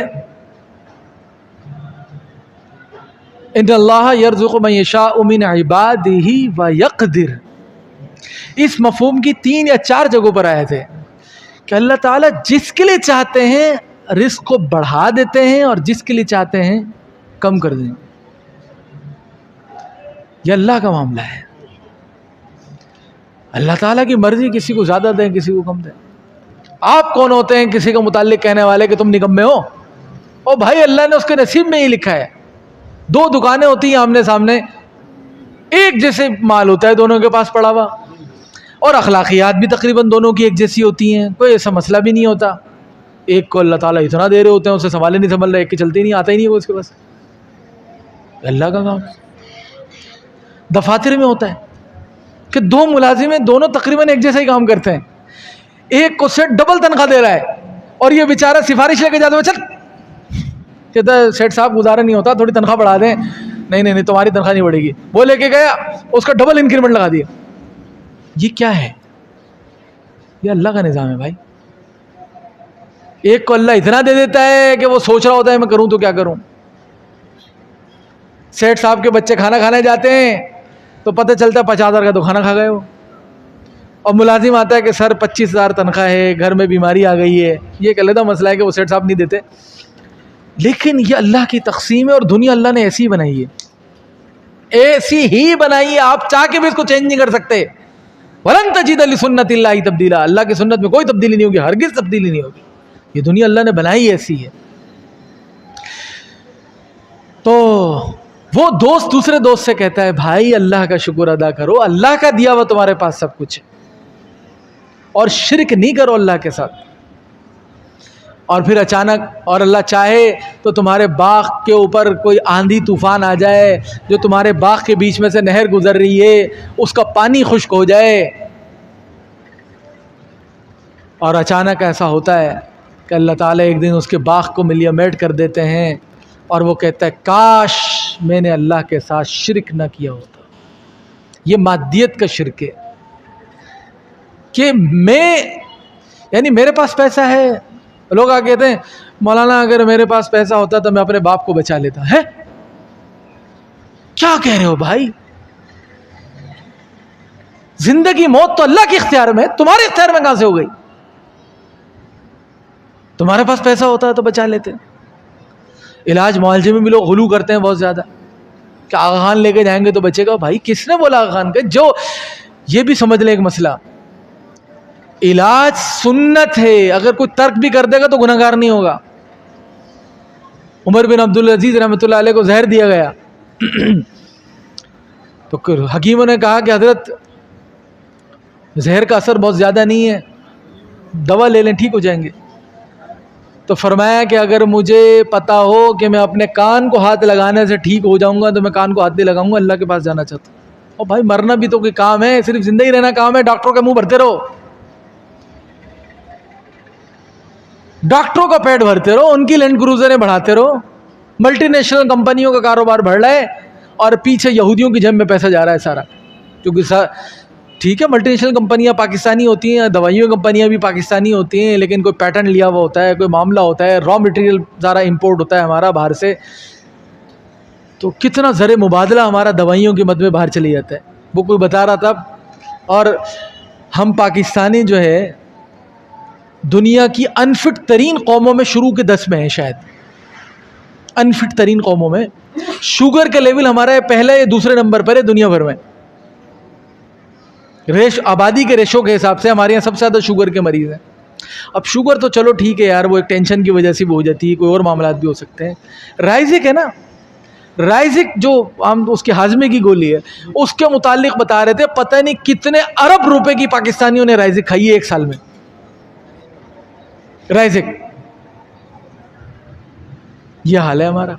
ان اللہ یرزق من یشاء من عبادہ ویقدر. اس مفہوم کی 3 یا 4 جگہوں پر آیت ہے کہ اللہ تعالیٰ جس کے لیے چاہتے ہیں رزق کو بڑھا دیتے ہیں اور جس کے لیے چاہتے ہیں کم کر دیں. یہ اللہ کا معاملہ ہے. اللہ تعالیٰ کی مرضی، کسی کو زیادہ دیں کسی کو کم دیں. آپ کون ہوتے ہیں کسی کا متعلق کہنے والے کہ تم نکمے ہو؟ او بھائی اللہ نے اس کے نصیب میں ہی لکھا ہے. 2 دکانیں ہوتی ہیں آمنے سامنے، ایک جیسے مال ہوتا ہے دونوں کے پاس پڑا ہوا، اور اخلاقیات بھی تقریباً دونوں کی ایک جیسی ہوتی ہیں، کوئی ایسا مسئلہ بھی نہیں ہوتا. ایک کو اللہ تعالیٰ اتنا دے رہے ہوتے ہیں اسے سنبھال ہی نہیں سنبھل رہے، ایک کی چلتی نہیں، آتا ہی نہیں وہ اس کے پاس. اللہ کا کام. دفاتر میں ہوتا ہے کہ 2 ملازم ہیں، دونوں تقریباً ایک جیسا ہی کام کرتے ہیں. ایک کو سیٹ ڈبل تنخواہ دے رہا ہے اور یہ بیچارہ سفارش لے کے جاتا ہے، چل کہتا ہے سیٹ صاحب گزارا نہیں ہوتا، تھوڑی تنخواہ بڑھا دیں. نہیں تمہاری تنخواہ نہیں بڑھے گی. وہ لے کے گیا، اس کا ڈبل انکریمنٹ لگا دیا. یہ کیا ہے؟ یہ اللہ کا نظام ہے بھائی. ایک کو اللہ اتنا دے دیتا ہے کہ وہ سوچ رہا ہوتا ہے میں کروں تو کیا کروں. سیٹ صاحب کے بچے کھانا کھانے جاتے ہیں تو پتہ چلتا ہے 50,000 کا تو کھانا کھا گئے ہو، اور ملازم آتا ہے کہ سر 25,000 تنخواہ ہے، گھر میں بیماری آ گئی ہے. یہ ایک علیحدہ مسئلہ ہے کہ وہ سیٹ صاحب نہیں دیتے. لیکن یہ اللہ کی تقسیم ہے اور دنیا اللہ نے ایسی ہی بنائی ہے، ایسی ہی بنائی ہے. آپ چاہ کے بھی اس کو چینج نہیں کر سکتے. وَلَن تَجِدَ لِسُنَّتِ اللَّهِ تَبْدِيلًا. اللہ کی سنت میں کوئی تبدیلی نہیں ہوگی، ہرگز تبدیلی نہیں ہوگی. یہ دنیا اللہ نے بنائی ایسی ہے. تو وہ دوست دوسرے دوست سے کہتا ہے بھائی اللہ کا شکر ادا کرو، اللہ کا دیا ہوا تمہارے پاس سب کچھ ہے، اور شرک نہیں کرو اللہ کے ساتھ. اور پھر اچانک اور اللہ چاہے تو تمہارے باغ کے اوپر کوئی آندھی طوفان آ جائے، جو تمہارے باغ کے بیچ میں سے نہر گزر رہی ہے اس کا پانی خشک ہو جائے. اور اچانک ایسا ہوتا ہے کہ اللہ تعالیٰ ایک دن اس کے باغ کو ملیامیٹ کر دیتے ہیں اور وہ کہتا ہے کاش میں نے اللہ کے ساتھ شرک نہ کیا ہوتا. یہ مادیت کا شرک ہے کہ یعنی میرے پاس پیسہ ہے. لوگ آ کہتے ہیں مولانا اگر میرے پاس پیسہ ہوتا تو میں اپنے باپ کو بچا لیتا. ہے کیا کہہ رہے ہو بھائی؟ زندگی موت تو اللہ کے اختیار میں، تمہارے اختیار میں کہاں سے ہو گئی؟ تمہارے پاس پیسہ ہوتا ہے تو بچا لیتے. علاج معالجے میں بھی لوگ غلو کرتے ہیں بہت زیادہ کہ آغا خان لے کے جائیں گے تو بچے گا. بھائی کس نے بولا آغا خان کا؟ جو یہ بھی سمجھ لیں ایک مسئلہ، علاج سنت ہے، اگر کوئی ترک بھی کر دے گا تو گناہگار نہیں ہوگا. عمر بن عبدالعزیز رحمۃ اللہ علیہ کو زہر دیا گیا تو حکیموں نے کہا کہ حضرت زہر کا اثر بہت زیادہ نہیں ہے، دوا لے لیں ٹھیک ہو جائیں گے. تو فرمایا کہ اگر مجھے پتہ ہو کہ میں اپنے کان کو ہاتھ لگانے سے ٹھیک ہو جاؤں گا تو میں کان کو ہاتھ نہیں لگاؤں گا، اللہ کے پاس جانا چاہتا ہوں. اور بھائی مرنا بھی تو کوئی کام ہے؟ صرف زندگی رہنا کام ہے؟ ڈاکٹروں کا منہ بھرتے رہو، ڈاکٹروں کا پیٹ بھرتے رہو، ان کی لینڈ کروزریں بڑھاتے رہو، ملٹی نیشنل کمپنیوں کا کاروبار بڑھ رہا ہے اور پیچھے یہودیوں کی جیب میں پیسہ جا رہا ہے سارا. کیونکہ ٹھیک ہے ملٹی نیشنل کمپنیاں پاکستانی ہوتی ہیں، دوائیوں کمپنیاں بھی پاکستانی ہوتی ہیں، لیکن کوئی پیٹرن لیا ہوا ہوتا ہے، کوئی معاملہ ہوتا ہے، را مٹیریل سارا امپورٹ ہوتا ہے ہمارا باہر سے. تو کتنا زر مبادلہ ہمارا دوائیوں کی مد میں باہر چلی جاتا ہے. وہ کوئی بتا رہا تھا. اور ہم پاکستانی جو ہے دنیا کی انفٹ ترین قوموں میں شروع کے 10 میں ہیں، شاید انفٹ ترین قوموں میں. شوگر کا لیول ہمارا پہلے یا دوسرے نمبر پر ہے دنیا بھر میں. آبادی کے ریشو کے حساب سے ہمارے یہاں سب سے زیادہ شوگر کے مریض ہیں. اب شوگر تو چلو ٹھیک ہے یار، وہ ایک ٹینشن کی وجہ سے بھی ہو جاتی ہے، کوئی اور معاملات بھی ہو سکتے ہیں. رائزک ہے نا، رائزک جو ہم اس کے ہاضمے کی گولی ہے، اس کے متعلق بتا رہے تھے پتہ نہیں کتنے ارب روپے کی پاکستانیوں نے رائزک کھائی ہے ایک سال میں. رائزک، یہ حال ہے ہمارا.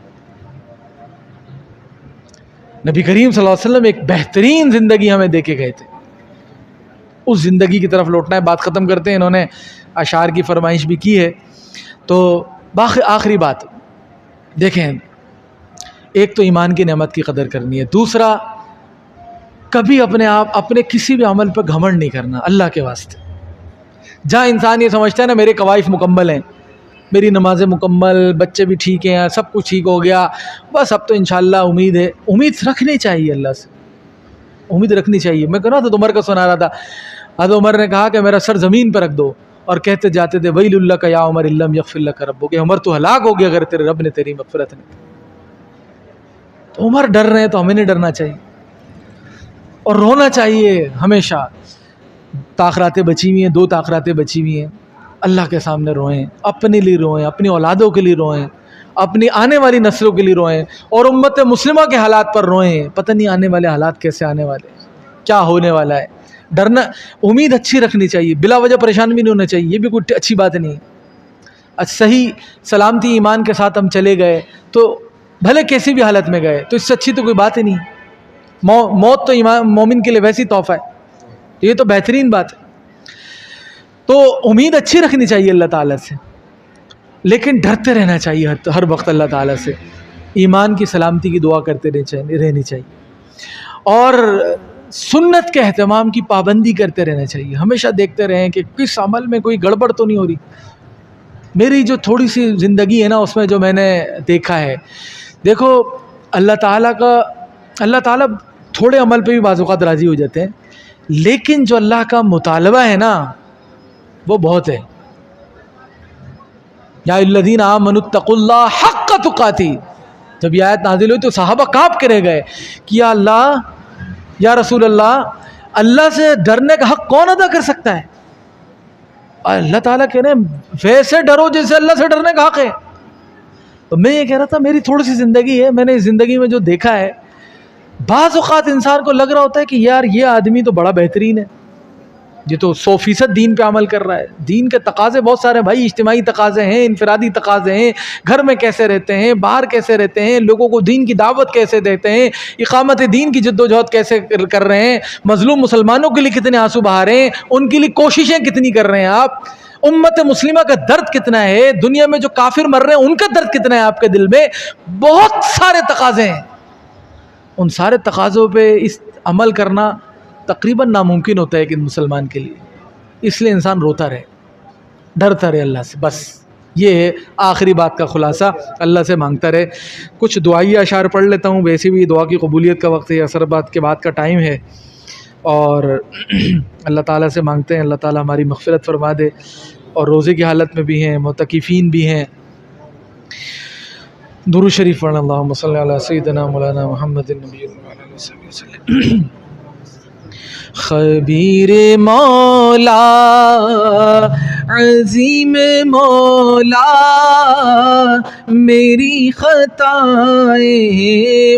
نبی کریم صلی اللہ علیہ وسلم ایک بہترین زندگی ہمیں دے کے گئے تھے، اس زندگی کی طرف لوٹنا ہے. بات ختم کرتے ہیں، انہوں نے اشعار کی فرمائش بھی کی ہے. تو آخری بات دیکھیں، ایک تو ایمان کی نعمت کی قدر کرنی ہے، دوسرا کبھی اپنے کسی بھی عمل پہ گھمنڈ نہیں کرنا اللہ کے واسطے. جہاں انسان یہ سمجھتا ہے نا میرے قوائف مکمل ہیں، میری نمازیں مکمل، بچے بھی ٹھیک ہیں، سب کچھ ٹھیک ہو گیا، بس اب تو انشاءاللہ امید ہے. امید رکھنی چاہیے اللہ سے، امید رکھنی چاہیے. میں کہہ رہا تھا عمر کا سنا رہا تھا، حضرت عمر نے کہا کہ میرا سر زمین پہ رکھ دو، اور کہتے جاتے تھے ویل اللہ کا یا عمر لم یغفر لک ربک، کہ عمر تو ہلاک ہو گیا اگر تیرے رب نے تیری مغفرت نہیں. تو عمر ڈر رہے ہیں تو ہمیں نہیں ڈرنا چاہیے، اور رونا چاہیے ہمیشہ. تاخراتیں بچی ہوئی ہیں، 2 تاخراتیں بچی ہوئی ہیں، اللہ کے سامنے روئیں، اپنے لیے روئیں، اپنی اولادوں کے لیے روئیں، اپنی آنے والی نسلوں کے لیے روئیں، اور امت مسلمہ کے حالات پر روئیں. پتہ نہیں آنے والے حالات کیسے آنے والے، کیا ہونے والا ہے. ڈرنا، امید اچھی رکھنی چاہیے، بلا وجہ پریشان بھی نہیں ہونا چاہیے، یہ بھی کوئی اچھی بات نہیں ہے. صحیح سلامتی ایمان کے ساتھ ہم چلے گئے تو بھلے کیسی بھی حالت میں گئے تو اس سے اچھی تو کوئی بات ہی نہیں. موت تو ایمان مومن کے لیے ویسی تحفہ ہے، یہ تو بہترین بات ہے. تو امید اچھی رکھنی چاہیے اللہ تعالیٰ سے، لیکن ڈرتے رہنا چاہیے ہر وقت اللہ تعالیٰ سے. ایمان کی سلامتی کی دعا کرتے رہنی چاہیے، اور سنت کے اہتمام کی پابندی کرتے رہنا چاہیے. ہمیشہ دیکھتے رہیں کہ کس عمل میں کوئی گڑبڑ تو نہیں ہو رہی. میری جو تھوڑی سی زندگی ہے نا، اس میں جو میں نے دیکھا ہے، دیکھو اللہ تعالیٰ تھوڑے عمل پہ بھی بعض اوقات راضی ہو جاتے ہیں، لیکن جو اللہ کا مطالبہ ہے نا وہ بہت ہے. یا الذین آمنوا اتقوا اللہ حق تقاتہ، جب یہ آیت نازل ہوئی تو صحابہ کانپ کے رہ گئے کہ یا اللہ، یا رسول اللہ، اللہ سے ڈرنے کا حق کون ادا کر سکتا ہے؟ اللہ تعالیٰ کہہ رہے ہیں ویسے ڈرو جیسے اللہ سے ڈرنے کا حق ہے. تو میں یہ کہہ رہا تھا میری تھوڑی سی زندگی ہے، میں نے اس زندگی میں جو دیکھا ہے، بعض اوقات انسان کو لگ رہا ہوتا ہے کہ یار یہ آدمی تو بڑا بہترین ہے، یہ تو 100% دین پہ عمل کر رہا ہے. دین کے تقاضے بہت سارے ہیں بھائی، اجتماعی تقاضے ہیں، انفرادی تقاضے ہیں، گھر میں کیسے رہتے ہیں، باہر کیسے رہتے ہیں، لوگوں کو دین کی دعوت کیسے دیتے ہیں، اقامت دین کی جدوجہد کیسے کر رہے ہیں، مظلوم مسلمانوں کے لیے کتنے آنسو بہا رہے ہیں، ان کے لیے کوششیں کتنی کر رہے ہیں آپ، امت مسلمہ کا درد کتنا ہے، دنیا میں جو کافر مر رہے ہیں ان کا درد کتنا ہے آپ کے دل میں. بہت سارے تقاضے ہیں، ان سارے تقاضوں پہ اس عمل کرنا تقریباً ناممکن ہوتا ہے کہ مسلمان کے لیے. اس لیے انسان روتا رہے، ڈرتا رہے اللہ سے. بس یہ ہے آخری بات کا خلاصہ، اللہ سے مانگتا رہے. کچھ دعائیہ اشعار پڑھ لیتا ہوں، ویسے بھی دعا کی قبولیت کا وقت ہے، عصر بعد کے بعد کا ٹائم ہے، اور اللہ تعالیٰ سے مانگتے ہیں اللہ تعالیٰ ہماری مغفرت فرما دے. اور روزے کی حالت میں بھی ہیں، معتکفین بھی ہیں. درود شریف پڑھنا، اللہم صلی علی سیدنا مولانا محمد النبی وسلم. خبیر مولا عظیم مولا میری خطائیں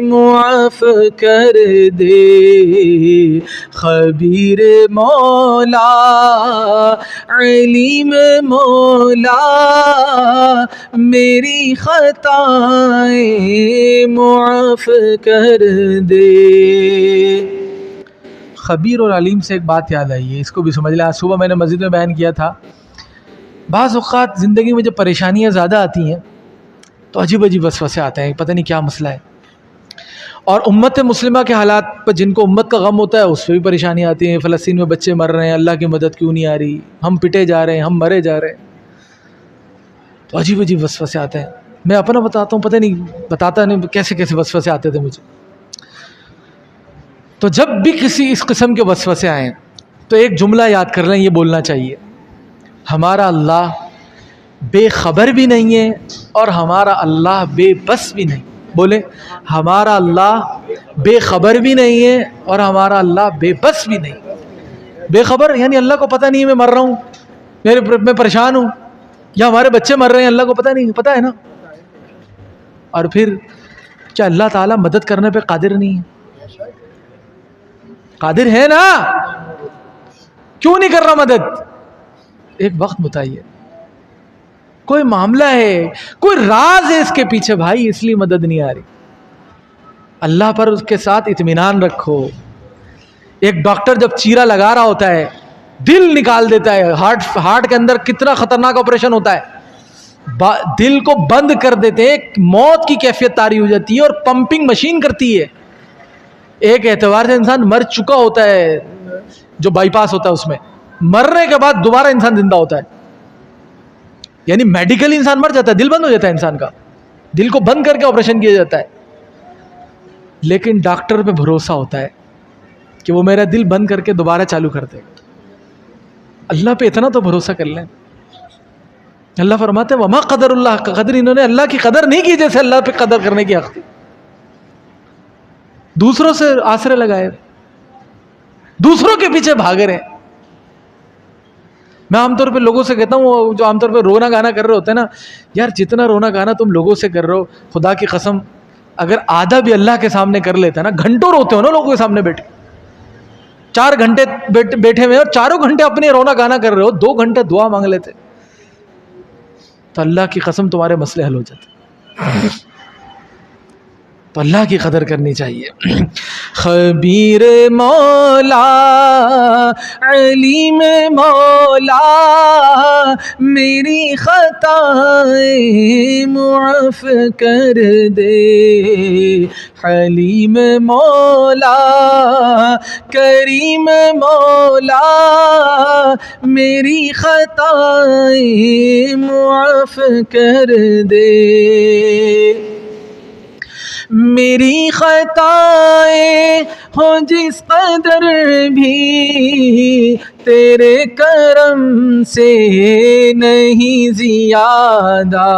معاف کر دے، خبیر مولا علیم مولا میری خطائیں معاف کر دے۔ خبیر اور علیم سے ایک بات یاد آئی ہے، اس کو بھی سمجھ لیں۔ آج صبح میں نے مسجد میں بیان کیا تھا، بعض اوقات زندگی میں جب پریشانیاں زیادہ آتی ہیں تو عجیب عجیب وسوسے آتے ہیں، پتہ نہیں کیا مسئلہ ہے۔ اور امت مسلمہ کے حالات پر جن کو امت کا غم ہوتا ہے اس پہ بھی پریشانیاں آتی ہیں۔ فلسطین میں بچے مر رہے ہیں، اللہ کی مدد کیوں نہیں آ رہی، ہم پٹے جا رہے ہیں، ہم مرے جا رہے ہیں، تو عجیب عجیب وسوسے آتے ہیں۔ میں اپنا بتاتا ہوں، پتہ نہیں بتاتا نہیں کیسے کیسے وسوسے آتے تھے مجھے۔ تو جب بھی کسی اس قسم کے وسوسے آئیں تو ایک جملہ یاد کر لیں، یہ بولنا چاہیے: ہمارا اللہ بے خبر بھی نہیں ہے اور ہمارا اللہ بے بس بھی نہیں۔ بولے: ہمارا اللہ بے خبر بھی نہیں ہے اور ہمارا اللہ بے بس بھی نہیں۔ بے خبر یعنی اللہ کو پتہ نہیں ہے میں مر رہا ہوں، میں پریشان ہوں، یا ہمارے بچے مر رہے ہیں، اللہ کو پتہ نہیں، پتہ ہے نا۔ اور پھر کیا اللہ تعالیٰ مدد کرنے پہ قادر نہیں ہے؟ قادر ہے نا، کیوں نہیں کر رہا مدد؟ ایک وقت بتائیے، کوئی معاملہ ہے، کوئی راز ہے اس کے پیچھے بھائی، اس لیے مدد نہیں آ رہی۔ اللہ پر اس کے ساتھ اطمینان رکھو۔ ایک ڈاکٹر جب چیرا لگا رہا ہوتا ہے، دل نکال دیتا ہے، ہارٹ کے اندر کتنا خطرناک آپریشن ہوتا ہے، دل کو بند کر دیتے ہیں، موت کی کیفیت طاری ہو جاتی ہے اور پمپنگ مشین کرتی ہے۔ ایک اعتبار سے انسان مر چکا ہوتا ہے، جو بائی پاس ہوتا ہے اس میں مرنے کے بعد دوبارہ انسان زندہ ہوتا ہے، یعنی میڈیکلی انسان مر جاتا ہے، دل بند ہو جاتا ہے انسان کا، دل کو بند کر کے آپریشن کیا جاتا ہے۔ لیکن ڈاکٹر پہ بھروسہ ہوتا ہے کہ وہ میرا دل بند کر کے دوبارہ چالو کر دے گا۔ اللہ پہ اتنا تو بھروسہ کر لیں۔ اللہ فرماتے ہیں وما قدر اللہ کا قدر، انہوں نے اللہ کی قدر نہیں کی جیسے اللہ پہ قدر کرنے کی حق تھی، دوسروں سے آسرے لگائے، دوسروں کے پیچھے بھاگ رہے ہیں۔ میں عام طور پہ لوگوں سے کہتا ہوں جو عام طور پہ رونا گانا کر رہے ہوتے ہیں نا، یار جتنا رونا گانا تم لوگوں سے کر رہے ہو، خدا کی قسم اگر آدھا بھی اللہ کے سامنے کر لیتا نا، گھنٹوں روتے ہو نا لوگوں کے سامنے بیٹھے، 4 گھنٹے بیٹھے ہوئے اور چاروں گھنٹے اپنے رونا گانا کر رہے ہو، 2 گھنٹے دعا مانگ لیتے تو اللہ کی قسم تمہارے مسئلے حل ہو جاتے۔ تو اللہ کی قدر کرنی چاہیے۔ خبیر مولا علیم مولا میری خطائیں معاف کر دے، حلیم مولا کریم مولا میری خطائیں معاف کر دے۔ میری خطائیں ہوں جس قدر بھی تیرے کرم سے نہیں زیادہ،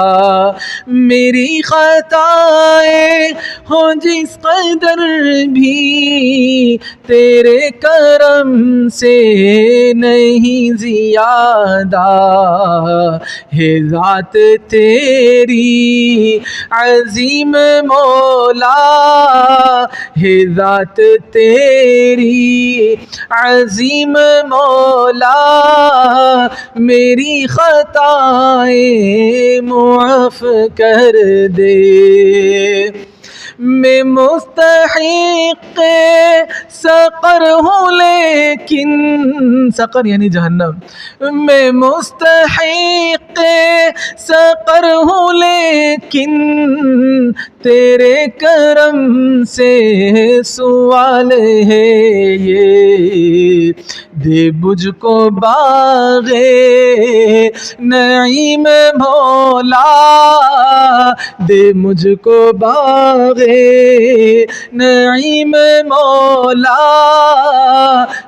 میری خطائیں ہوں جس قدر بھی تیرے کرم سے نہیں زیادہ، ہے ذات تیری عظیم مولا، ہے ذات تیری عظیم مولا میری خطائیں معاف کر دے۔ میں مستحق سقر ہوں لیکن، سقر یعنی جہنم، میں مستحق سقر ہوں لیکن تیرے کرم سے سوال ہے یہ، دے مجھ کو باغ نعیم مولا، دے مجھ کو باغ نعیم مولا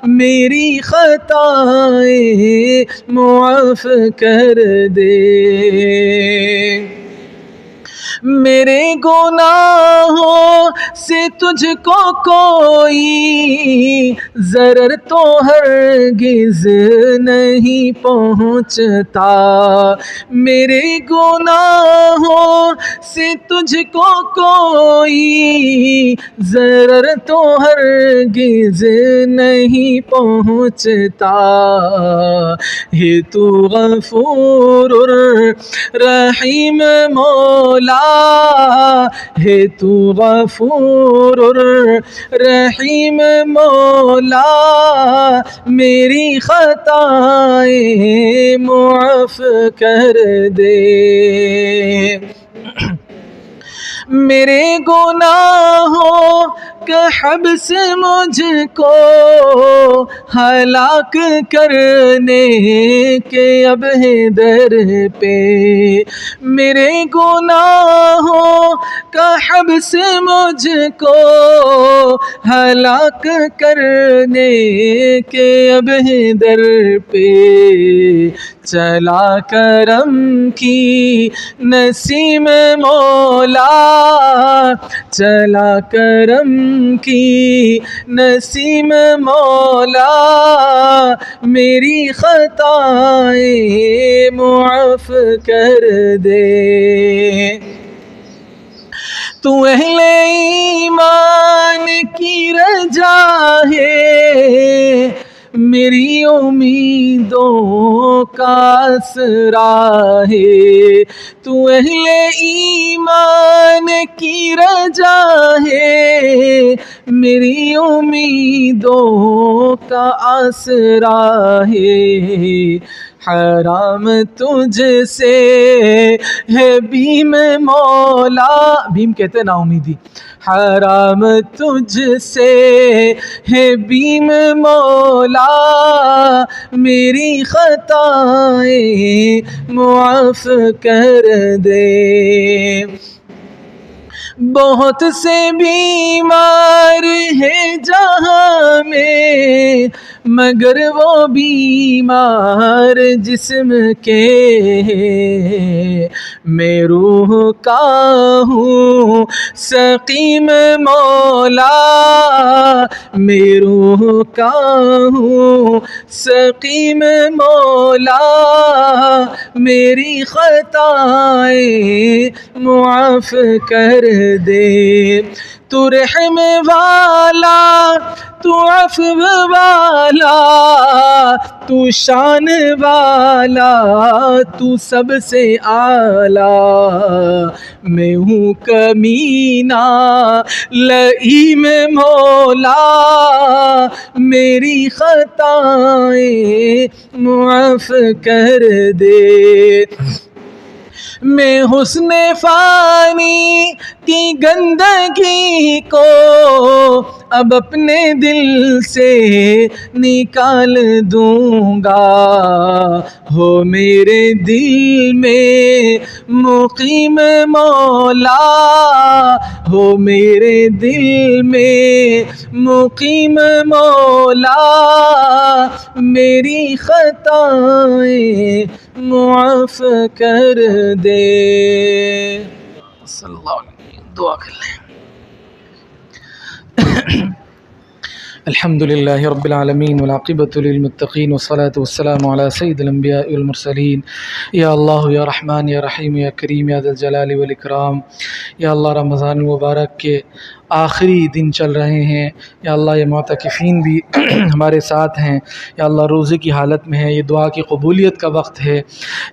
میری خطائیں معاف کر دے۔ میرے گناہوں سے تجھ کو کوئی ضرر تو ہرگز نہیں پہنچتا، میرے گناہوں سے تجھ کو کوئی ضرر تو ہرگز نہیں پہنچتا، ہے تو غفور الرحیم مولا، ہے تو غفور الرحیم مولا، میری خطائیں معاف کر دے، میرے گناہوں کا حبس مجھ کو ہلاک کرنے کے اب ہے در پہ، میرے گناہوں کا حبس مجھ کو ہلاک کرنے کے اب ہے در پہ، چلا کرم کی نسیم مولا، چلا کرم کی نسیم مولا، میری خطائیں معاف کر دے، تو اہل ایمان کی رجا ہے، میری امیدوں کا آسرا ہے، تو اہل ایمان کی رجا ہے، میری امیدوں کا آسرا ہے، حرام تجھ سے ہے بیم مولا، بیم کہتے ہیں نا امیدی، حرام تجھ سے ہے بیم مولا، میری خطائیں معاف کر دے، بہت سے بیمار ہیں جہاں میں مگر وہ بیمار جسم کے ہیں، میں روح کا ہوں سقیم مولا، میں روح کا ہوں سقیم مولا، میری خطائیں معاف کر دے، تو رحم والا، تو عفو والا، تو شان والا، تو سب سے اعلیٰ، میں ہوں کمینہ لئیم مولا، میری خطائیں معاف کر دے، میں حسن فانی کی گندگی کو اب اپنے دل سے نکال دوں گا، ہو میرے دل میں مقیم مولا، ہو میرے دل میں مقیم مولا، میری خطائیں معاف کر دے، صلی اللہ علیہ وسلم، دعا کر لیں۔ الحمد للہ رب العالمین والعاقبۃ للمتقین والصلاة والسلام علی سید الانبیاء والمرسلین، یا اللہ یا رحمان یا رحیم یا کریم یا ذی الجلال والاکرام، یا اللہ رمضان المبارک کے آخری دن چل رہے ہیں، یا اللہ یہ معتکفین بھی ہمارے ساتھ ہیں، یا اللہ روزے کی حالت میں ہیں، یہ دعا کی قبولیت کا وقت ہے،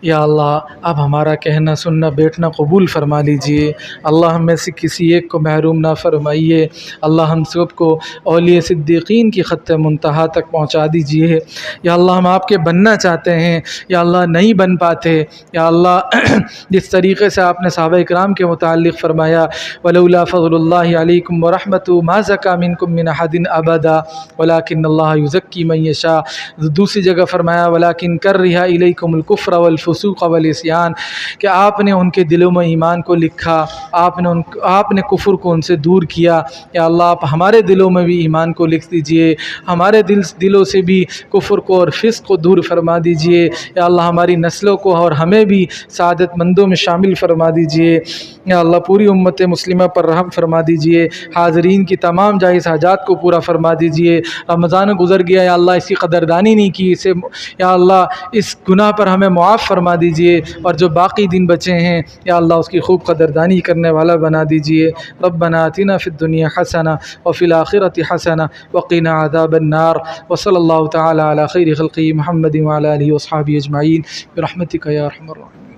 یا اللہ اب ہمارا کہنا سننا بیٹھنا قبول فرما لیجئے، اللہ ہم میں سے کسی ایک کو محروم نہ فرمائیے، اللہ ہم سب کو اولیاء صدیقین کی خط منتہا تک پہنچا دیجئے، یا اللہ ہم آپ کے بننا چاہتے ہیں، یا اللہ نہیں بن پاتے، یا اللہ جس طریقے سے آپ نے صحابہ اکرام کے متعلق فرمایا وَلَوْلَا فَضْلُ اللَّهِ عَلَيْكُمْ وَرَحْمَتُهُ مَا زَكَىٰ مِنْكُمْ مِنْ أَحَدٍ أَبَدًا وَلَٰكِنَّ اللَّهَ يُزَكِّي مَن يَشَاءُ، دوسری جگہ فرمایا وَلَٰكِنْ كَرِّهَ إِلَيْكُمُ الْكُفْرَ وَالْفُسُوقَ وَالْعِصْيَانَ، کہ آپ نے ان کے دلوں میں ایمان کو لکھا، آپ نے کفر کو ان سے دور کیا، یا اللہ آپ ہمارے دلوں میں بھی ایمان کو لکھ دیجئے، ہمارے دلوں سے بھی کفر کو اور فسق کو دور فرما دیجئے، یا اللہ ہماری نسلوں کو اور ہمیں بھی سعادت مندوں میں شامل فرما دیجئے۔ یا اللہ پوری امت مسلمہ پر رحم فرما دیجئے، حاضرین کی تمام جائز حاجات کو پورا فرما دیجئے۔ رمضان گزر گیا یا اللہ اس کی قدردانی نہیں کی، اسے یا اللہ اس گناہ پر ہمیں معاف فرما دیجئے، اور جو باقی دن بچے ہیں یا اللہ اس کی خوب قدردانی کرنے والا بنا دیجئے۔ ربنا آتنا فی الدنیا حسنہ وفی الآخرۃ حسنہ وقنا عذاب النار، وصلی اللہ تعالی علی خیر خلقہ محمد وعلی آلہ وصحبہ اجمعین برحمتک یا ارحم الراحمین۔